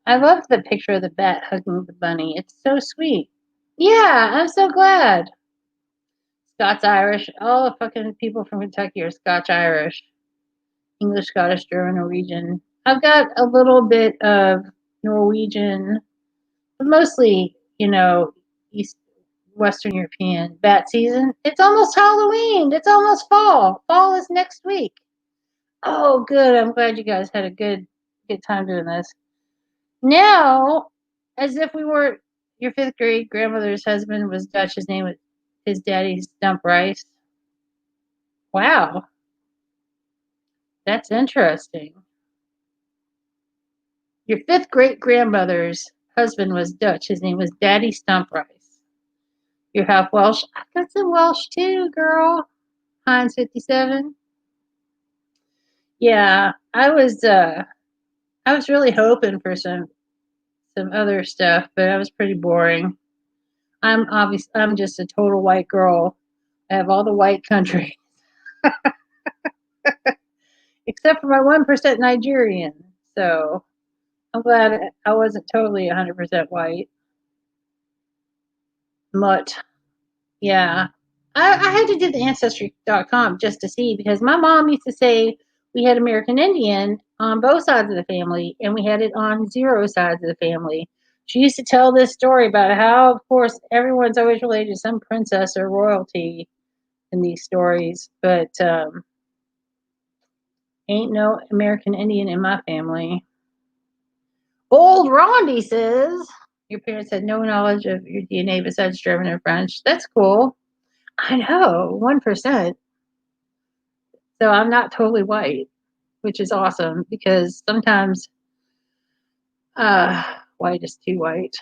[SPEAKER 1] I love the picture of the bat hugging the bunny. It's so sweet. Yeah, I'm so glad. Scots Irish. All the fucking people from Kentucky are Scotch Irish. English, Scottish, German, Norwegian. I've got a little bit of Norwegian, but mostly, East Western European. Bat season. It's almost Halloween. It's almost fall. Fall is next week. Oh, good. I'm glad you guys had a good time doing this. Now, as if we were your fifth grade grandmother's husband was Dutch. His name was his daddy's Stump Rice. Wow. That's interesting. Your fifth great grandmother's husband was Dutch. His name was Daddy Stump Rice. You're half Welsh. I've got some Welsh too, girl. Heinz 57. Yeah, I was really hoping for some other stuff, but I was pretty boring. I'm just a total white girl. I have all the white country. Except for my 1% Nigerian. So I'm glad I wasn't totally 100% white. Mutt. Yeah. I had to do the Ancestry.com just to see because my mom used to say we had American Indian on both sides of the family and we had it on 0 sides of the family. She used to tell this story about how, of course, everyone's always related to some princess or royalty in these stories, but ain't no American Indian in my family. Old Rhondy says your parents had no knowledge of your DNA besides German and French. That's cool. I know, 1%. So I'm not totally white, which is awesome because sometimes white is too white.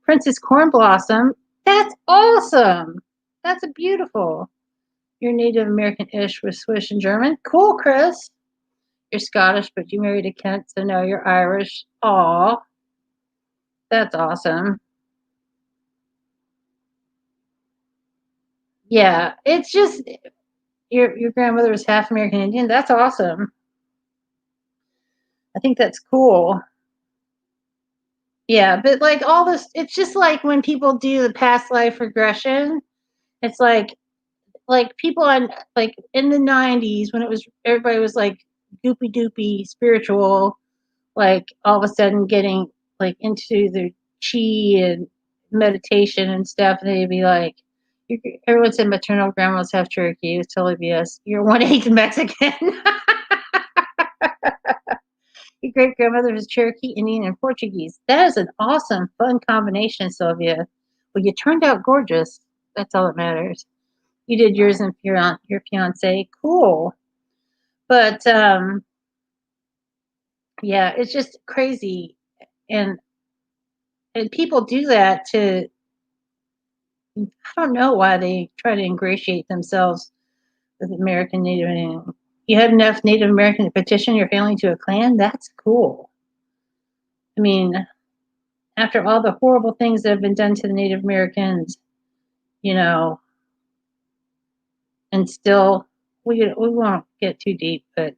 [SPEAKER 1] Princess Corn Blossom. That's awesome. That's a beautiful. You're Native American-ish with Swiss and German. Cool, Chris. You're Scottish, but you married a Kent, so no, you're Irish. Aw. That's awesome. Yeah, it's just your grandmother was half American Indian. That's awesome. I think that's cool. Yeah, but like all this, it's just like when people do the past life regression. It's like people on like in the '90s when it was everybody was like goopy doopy spiritual, like all of a sudden getting like into their chi and meditation and stuff, and they'd be like, everyone said maternal grandmas have Cherokee. It was totally BS. You're 1/8 Mexican. Your great grandmother was Cherokee, Indian, and Portuguese. That is an awesome, fun combination, Sylvia. Well, you turned out gorgeous. That's all that matters. You did yours and your fiance. Cool. But yeah, it's just crazy. And people do that to I don't know why they try to ingratiate themselves with American Native Indian. You had enough Native American to petition your family to a clan? That's cool. I mean, after all the horrible things that have been done to the Native Americans, you know, and still we won't get too deep, but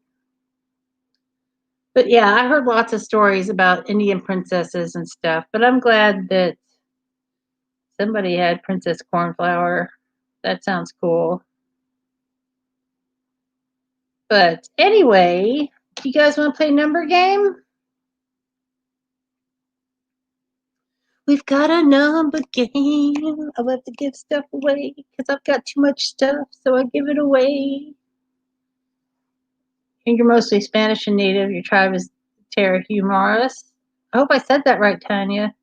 [SPEAKER 1] But yeah, I heard lots of stories about Indian princesses and stuff, but I'm glad that somebody had Princess Cornflower. That sounds cool. But anyway, do you guys want to play number game? We've got a number game. I love to give stuff away because I've got too much stuff, so I give it away. And you're mostly Spanish and native. Your tribe is Terra Humaris. I hope I said that right, Tanya.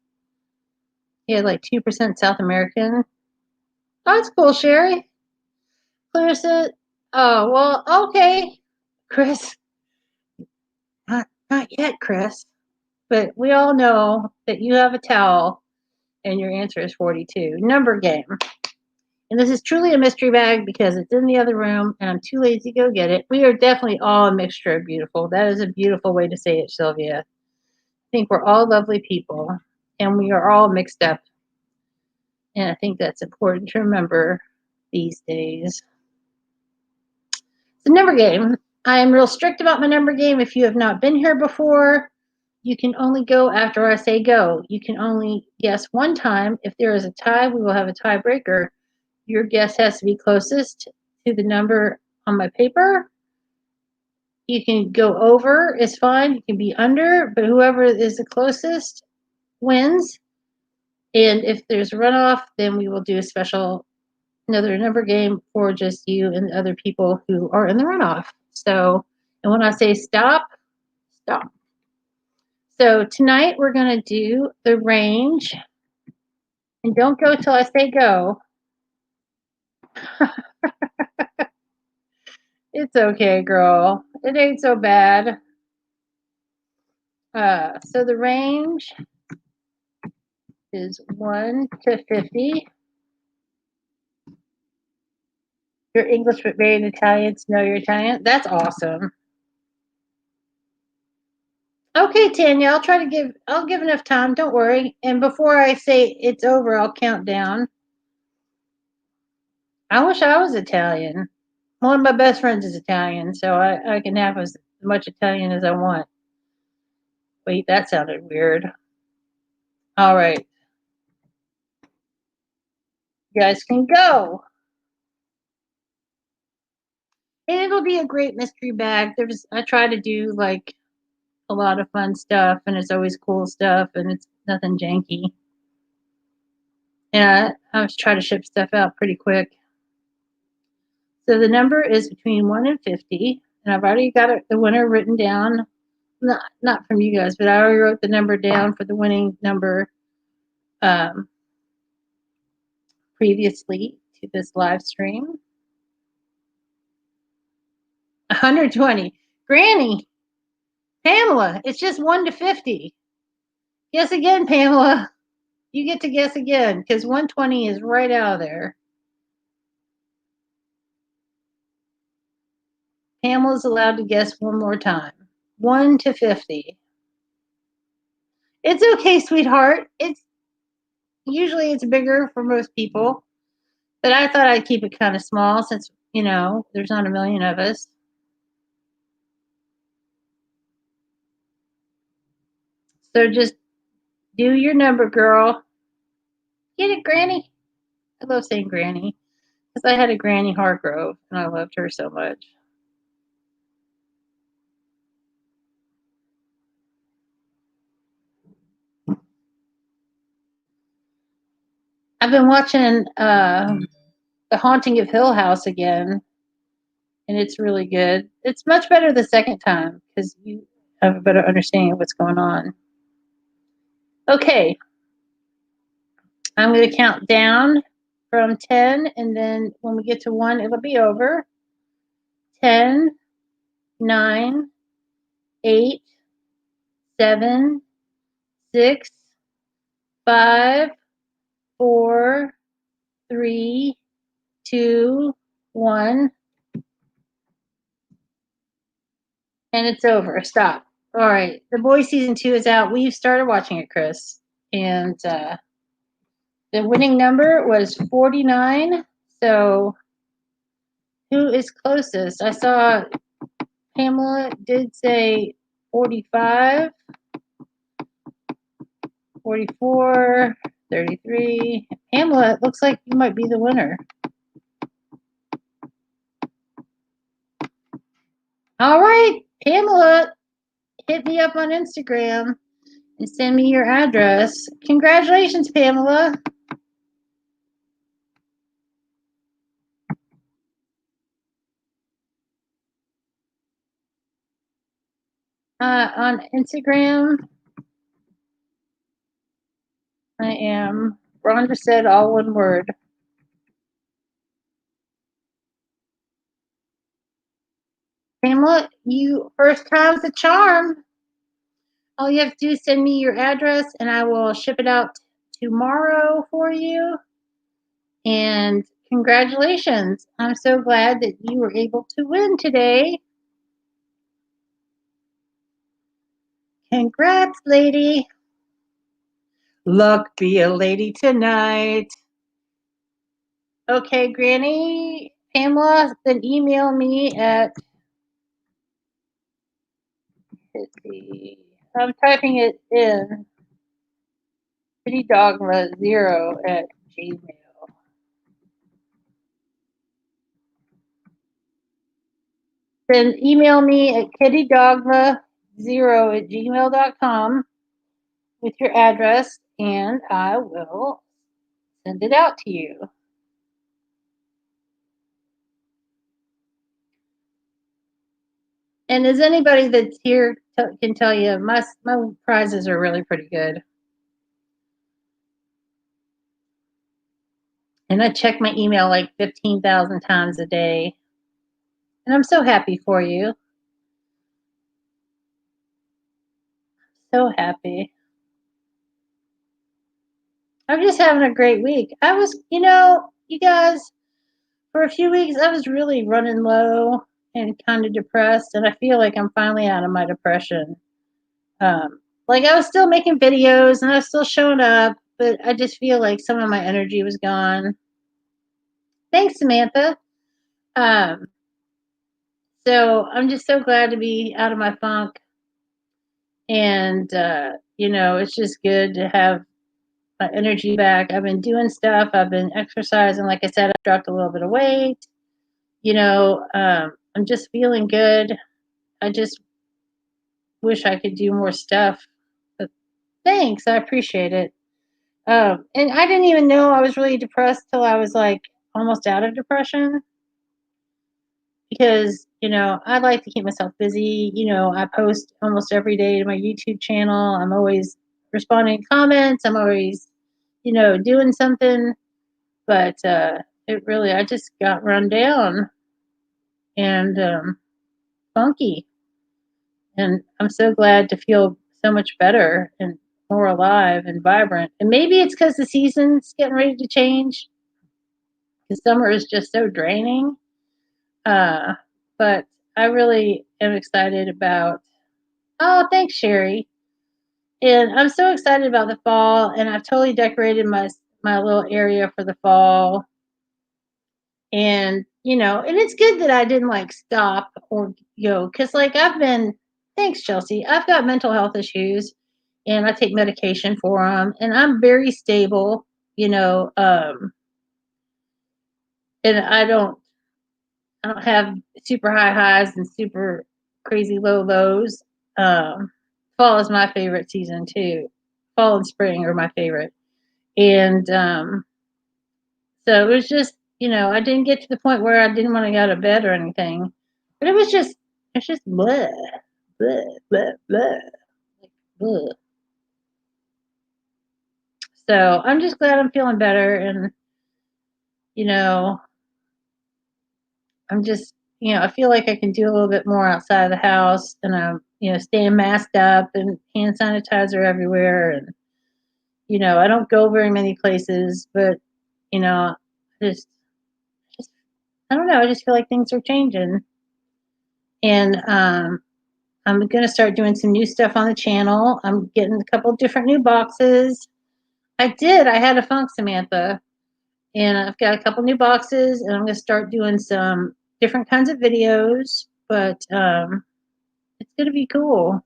[SPEAKER 1] Yeah, like 2% South American. Oh, that's cool, Sherry. Clarissa. Oh, well, okay. Chris. Not yet, Chris. But we all know that you have a towel and your answer is 42. Number game. And this is truly a mystery bag because it's in the other room and I'm too lazy to go get it. We are definitely all a mixture of beautiful. That is a beautiful way to say it, Sylvia. I think we're all lovely people and we are all mixed up. And I think that's important to remember these days. The number game. I am real strict about my number game. If you have not been here before, you can only go after I say go. You can only guess one time. If there is a tie, we will have a tiebreaker. Your guess has to be closest to the number on my paper. You can go over, it's fine. You can be under, but whoever is the closest wins. And if there's a runoff, then we will do a special another number game for just you and other people who are in the runoff. So, and when I say stop, stop. So tonight we're going to do the range. And don't go till I say go. It's okay, girl. It ain't so bad. So the range is 1 to 50. You're English but married Italians. Know you're Italian. That's awesome. Okay, Tanya, I'll give enough time. Don't worry. And before I say it's over, I'll count down. I wish I was Italian. One of my best friends is Italian, so I can have as much Italian as I want. Wait, that sounded weird. All right. You guys can go. And it'll be a great mystery bag. I try to do like a lot of fun stuff and it's always cool stuff and it's nothing janky. And I always try to ship stuff out pretty quick. So the number is between 1 and 50. And I've already got the winner written down. Not from you guys, but I already wrote the number down for the winning number previously to this live stream. 120. Granny, Pamela, it's just 1 to 50. Guess again, Pamela. You get to guess again because 120 is right out of there. Pamela's allowed to guess one more time. 1 to 50. It's okay, sweetheart. It's bigger for most people, but I thought I'd keep it kind of small since, there's not a million of us. So just do your number, girl. Get it, Granny? I love saying Granny because I had a Granny Hargrove and I loved her so much. I've been watching The Haunting of Hill House again, and it's really good. It's much better the second time because you have a better understanding of what's going on. Okay, I'm going to count down from 10, and then when we get to 1, it'll be over. 10, 9, 8, 7, 6, 5, 4, 3, 2, 1. And it's over. Stop. All right. The Boys season 2 is out. We've started watching it, Chris. And the winning number was 49. So who is closest? I saw Pamela did say 45, 44, 33. Pamela, it looks like you might be the winner. All right, Pamela, hit me up on Instagram and send me your address. Congratulations, Pamela. On Instagram, I am Rhonda said all one word. Pamela, you first time's a charm. All you have to do is send me your address and I will ship it out tomorrow for you. And congratulations. I'm so glad that you were able to win today. Congrats, lady. Luck be a lady tonight. Okay, Granny Pamela, then email me at, let's see, I'm typing it in, kittydogma0@gmail. Then email me at kittydogma0@gmail.com with your address, and I will send it out to you. And as anybody that's here can tell you, my prizes are really pretty good. And I check my email like 15,000 times a day. And I'm so happy for you. So happy. I'm just having a great week. I was, you guys, for a few weeks, I was really running low and kind of depressed. And I feel like I'm finally out of my depression. Like I was still making videos and I was still showing up, but I just feel like some of my energy was gone. Thanks, Samantha. Um, so I'm just so glad to be out of my funk. And, it's just good to have my energy back. I've been doing stuff. I've been exercising. Like I said, I've dropped a little bit of weight. I'm just feeling good. I just wish I could do more stuff. But thanks. I appreciate it. And I didn't even know I was really depressed till I was like almost out of depression because, I like to keep myself busy. I post almost every day to my YouTube channel. I'm always responding to comments. I'm always, doing something. But I just got run down and funky. And I'm so glad to feel so much better and more alive and vibrant. And maybe it's because the season's getting ready to change. Because summer is just so draining. But I really am excited about. Oh, thanks, Sherry. And I'm so excited about the fall. And I've totally decorated my little area for the fall. And and it's good that I didn't like stop or because like thanks, Chelsea. I've got mental health issues, and I take medication for them, and I'm very stable. And I don't have super high highs and super crazy low lows. Fall is my favorite season too. Fall and spring are my favorite. And so it was just, I didn't get to the point where I didn't want to go to bed or anything. But it's just blah, blah, blah, blah. Like, blah. So I'm just glad I'm feeling better. And, you know, I'm just, I feel like I can do a little bit more outside of the house, and I'm, staying masked up and hand sanitizer everywhere. And, I don't go very many places, but, just, just, I don't know. I just feel like things are changing. And I'm going to start doing some new stuff on the channel. I'm getting a couple different new boxes. I had a funk, Samantha. And I've got a couple new boxes, and I'm going to start doing some different kinds of videos. But it's going to be cool.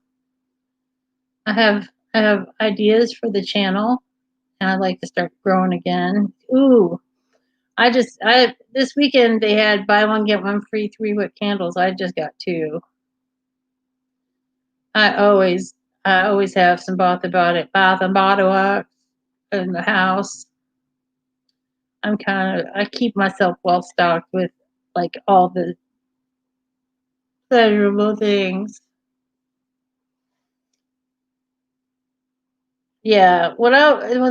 [SPEAKER 1] I have ideas for the channel, and I'd like to start growing again. Ooh, I this weekend they had buy one get one free 3-wick candles. I just got 2. I always I always have some Bath and Body Works in the house. I keep myself well stocked with like all the pleasurable things. Yeah, when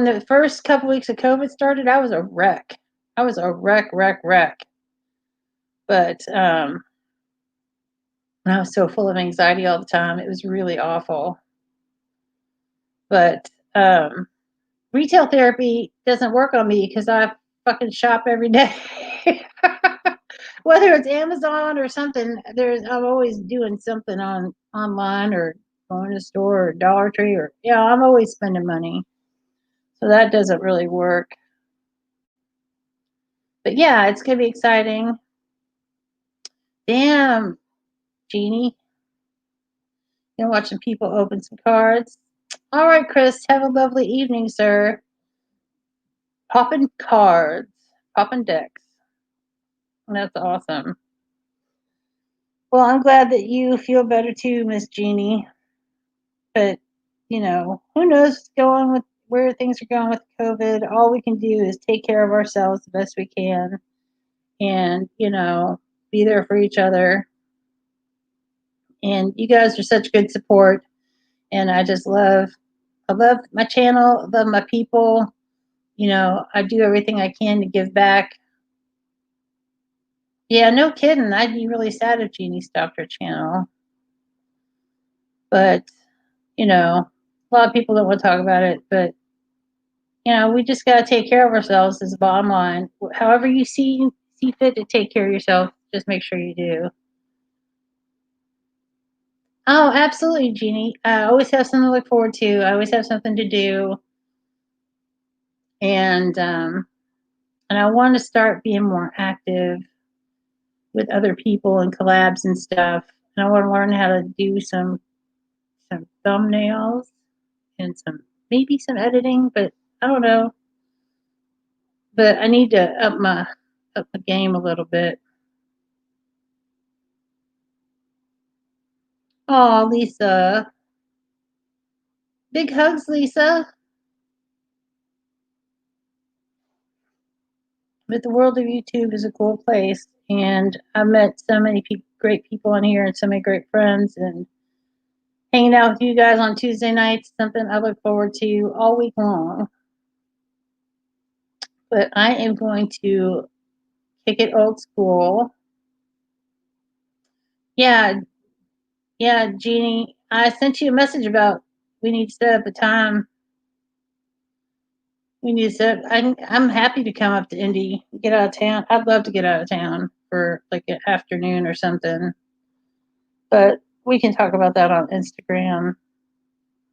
[SPEAKER 1] the first couple weeks of COVID started, I was a wreck. I was a wreck. But I was so full of anxiety all the time. It was really awful. But retail therapy doesn't work on me because I fucking shop every day. Whether it's Amazon or something, I'm always doing something online or going to the store or Dollar Tree or yeah, I'm always spending money. So that doesn't really work. But yeah, it's gonna be exciting. Damn, Jeannie. You're watching people open some cards. All right, Chris, have a lovely evening, sir. Popping cards, popping decks. That's awesome. Well, I'm glad that you feel better too, Miss Jeannie. But who knows what's going with where things are going with COVID. All we can do is take care of ourselves the best we can and, be there for each other. And you guys are such good support. And I love my channel, I love my people. I do everything I can to give back. Yeah, no kidding. I'd be really sad if Jeannie stopped her channel. But, a lot of people don't want to talk about it, but we just got to take care of ourselves is the bottom line. However you see fit to take care of yourself, just make sure you do. Oh, absolutely, Jeannie. I always have something to look forward to. I always have something to do. And I want to start being more active with other people and collabs and stuff. And I want to learn how to do some thumbnails and maybe some editing, but I don't know. But I need to up my game a little bit. Oh, Lisa. Big hugs, Lisa. But the world of YouTube is a cool place, and I've met so many great people on here and so many great friends, and hanging out with you guys on Tuesday nights, something I look forward to all week long. But I am going to kick it old school. Yeah, yeah, Jeannie, I sent you a message about we need to set up a time. We need to set. I'm happy to come up to Indy, get out of town. I'd love to get out of town for like an afternoon or something. But we can talk about that on Instagram.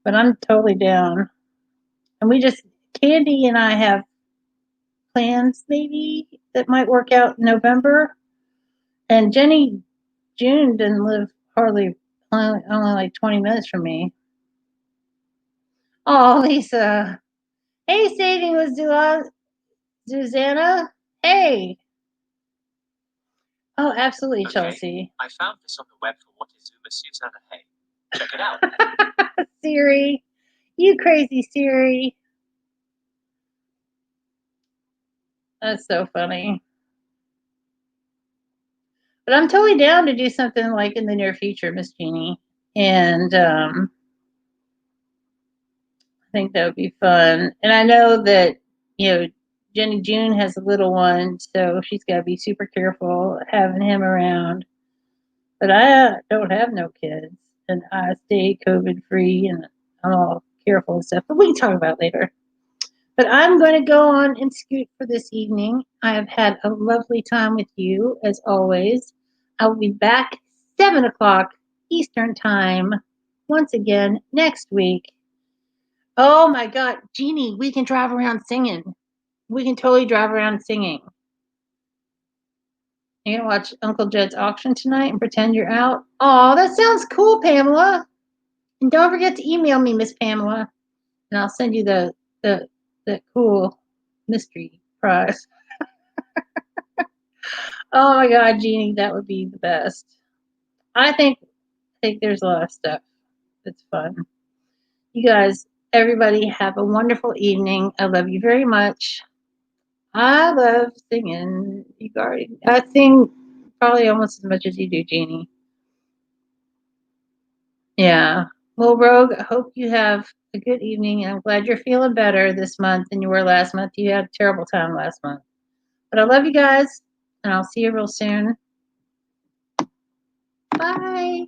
[SPEAKER 1] But I'm totally down. And Candy and I have plans maybe that might work out in November. And Jenny June didn't live hardly only like 20 minutes from me. Oh, Lisa. Hey, Saving with Susanna. Hey. Oh, absolutely, okay. Chelsea.
[SPEAKER 2] I found this on the web for what is Zuma Susanna. Hey. Check it out.
[SPEAKER 1] Siri. You crazy Siri. That's so funny. But I'm totally down to do something like in the near future, Miss Jeannie. And I think that would be fun. And I know that, Jenny June has a little one, so she's got to be super careful having him around. But I don't have no kids, and I stay COVID free, and I'm all careful and stuff. But we can talk about it later. But I'm going to go on and scoot for this evening. I have had a lovely time with you, as always. I will be back 7 o'clock Eastern Time once again next week. Oh my God, Jeannie, we can drive around singing. We can totally drive around singing. You're going to watch Uncle Jed's auction tonight and pretend you're out? Oh, that sounds cool, Pamela. And don't forget to email me, Miss Pamela, and I'll send you the cool mystery prize. Oh my God, Jeannie, that would be the best. I think there's a lot of stuff that's fun. You guys, everybody, have a wonderful evening. I love you very much. I love singing. I sing probably almost as much as you do, Jeannie. Yeah. Well, Rogue, I hope you have a good evening. I'm glad you're feeling better this month than you were last month. You had a terrible time last month. But I love you guys, and I'll see you real soon. Bye.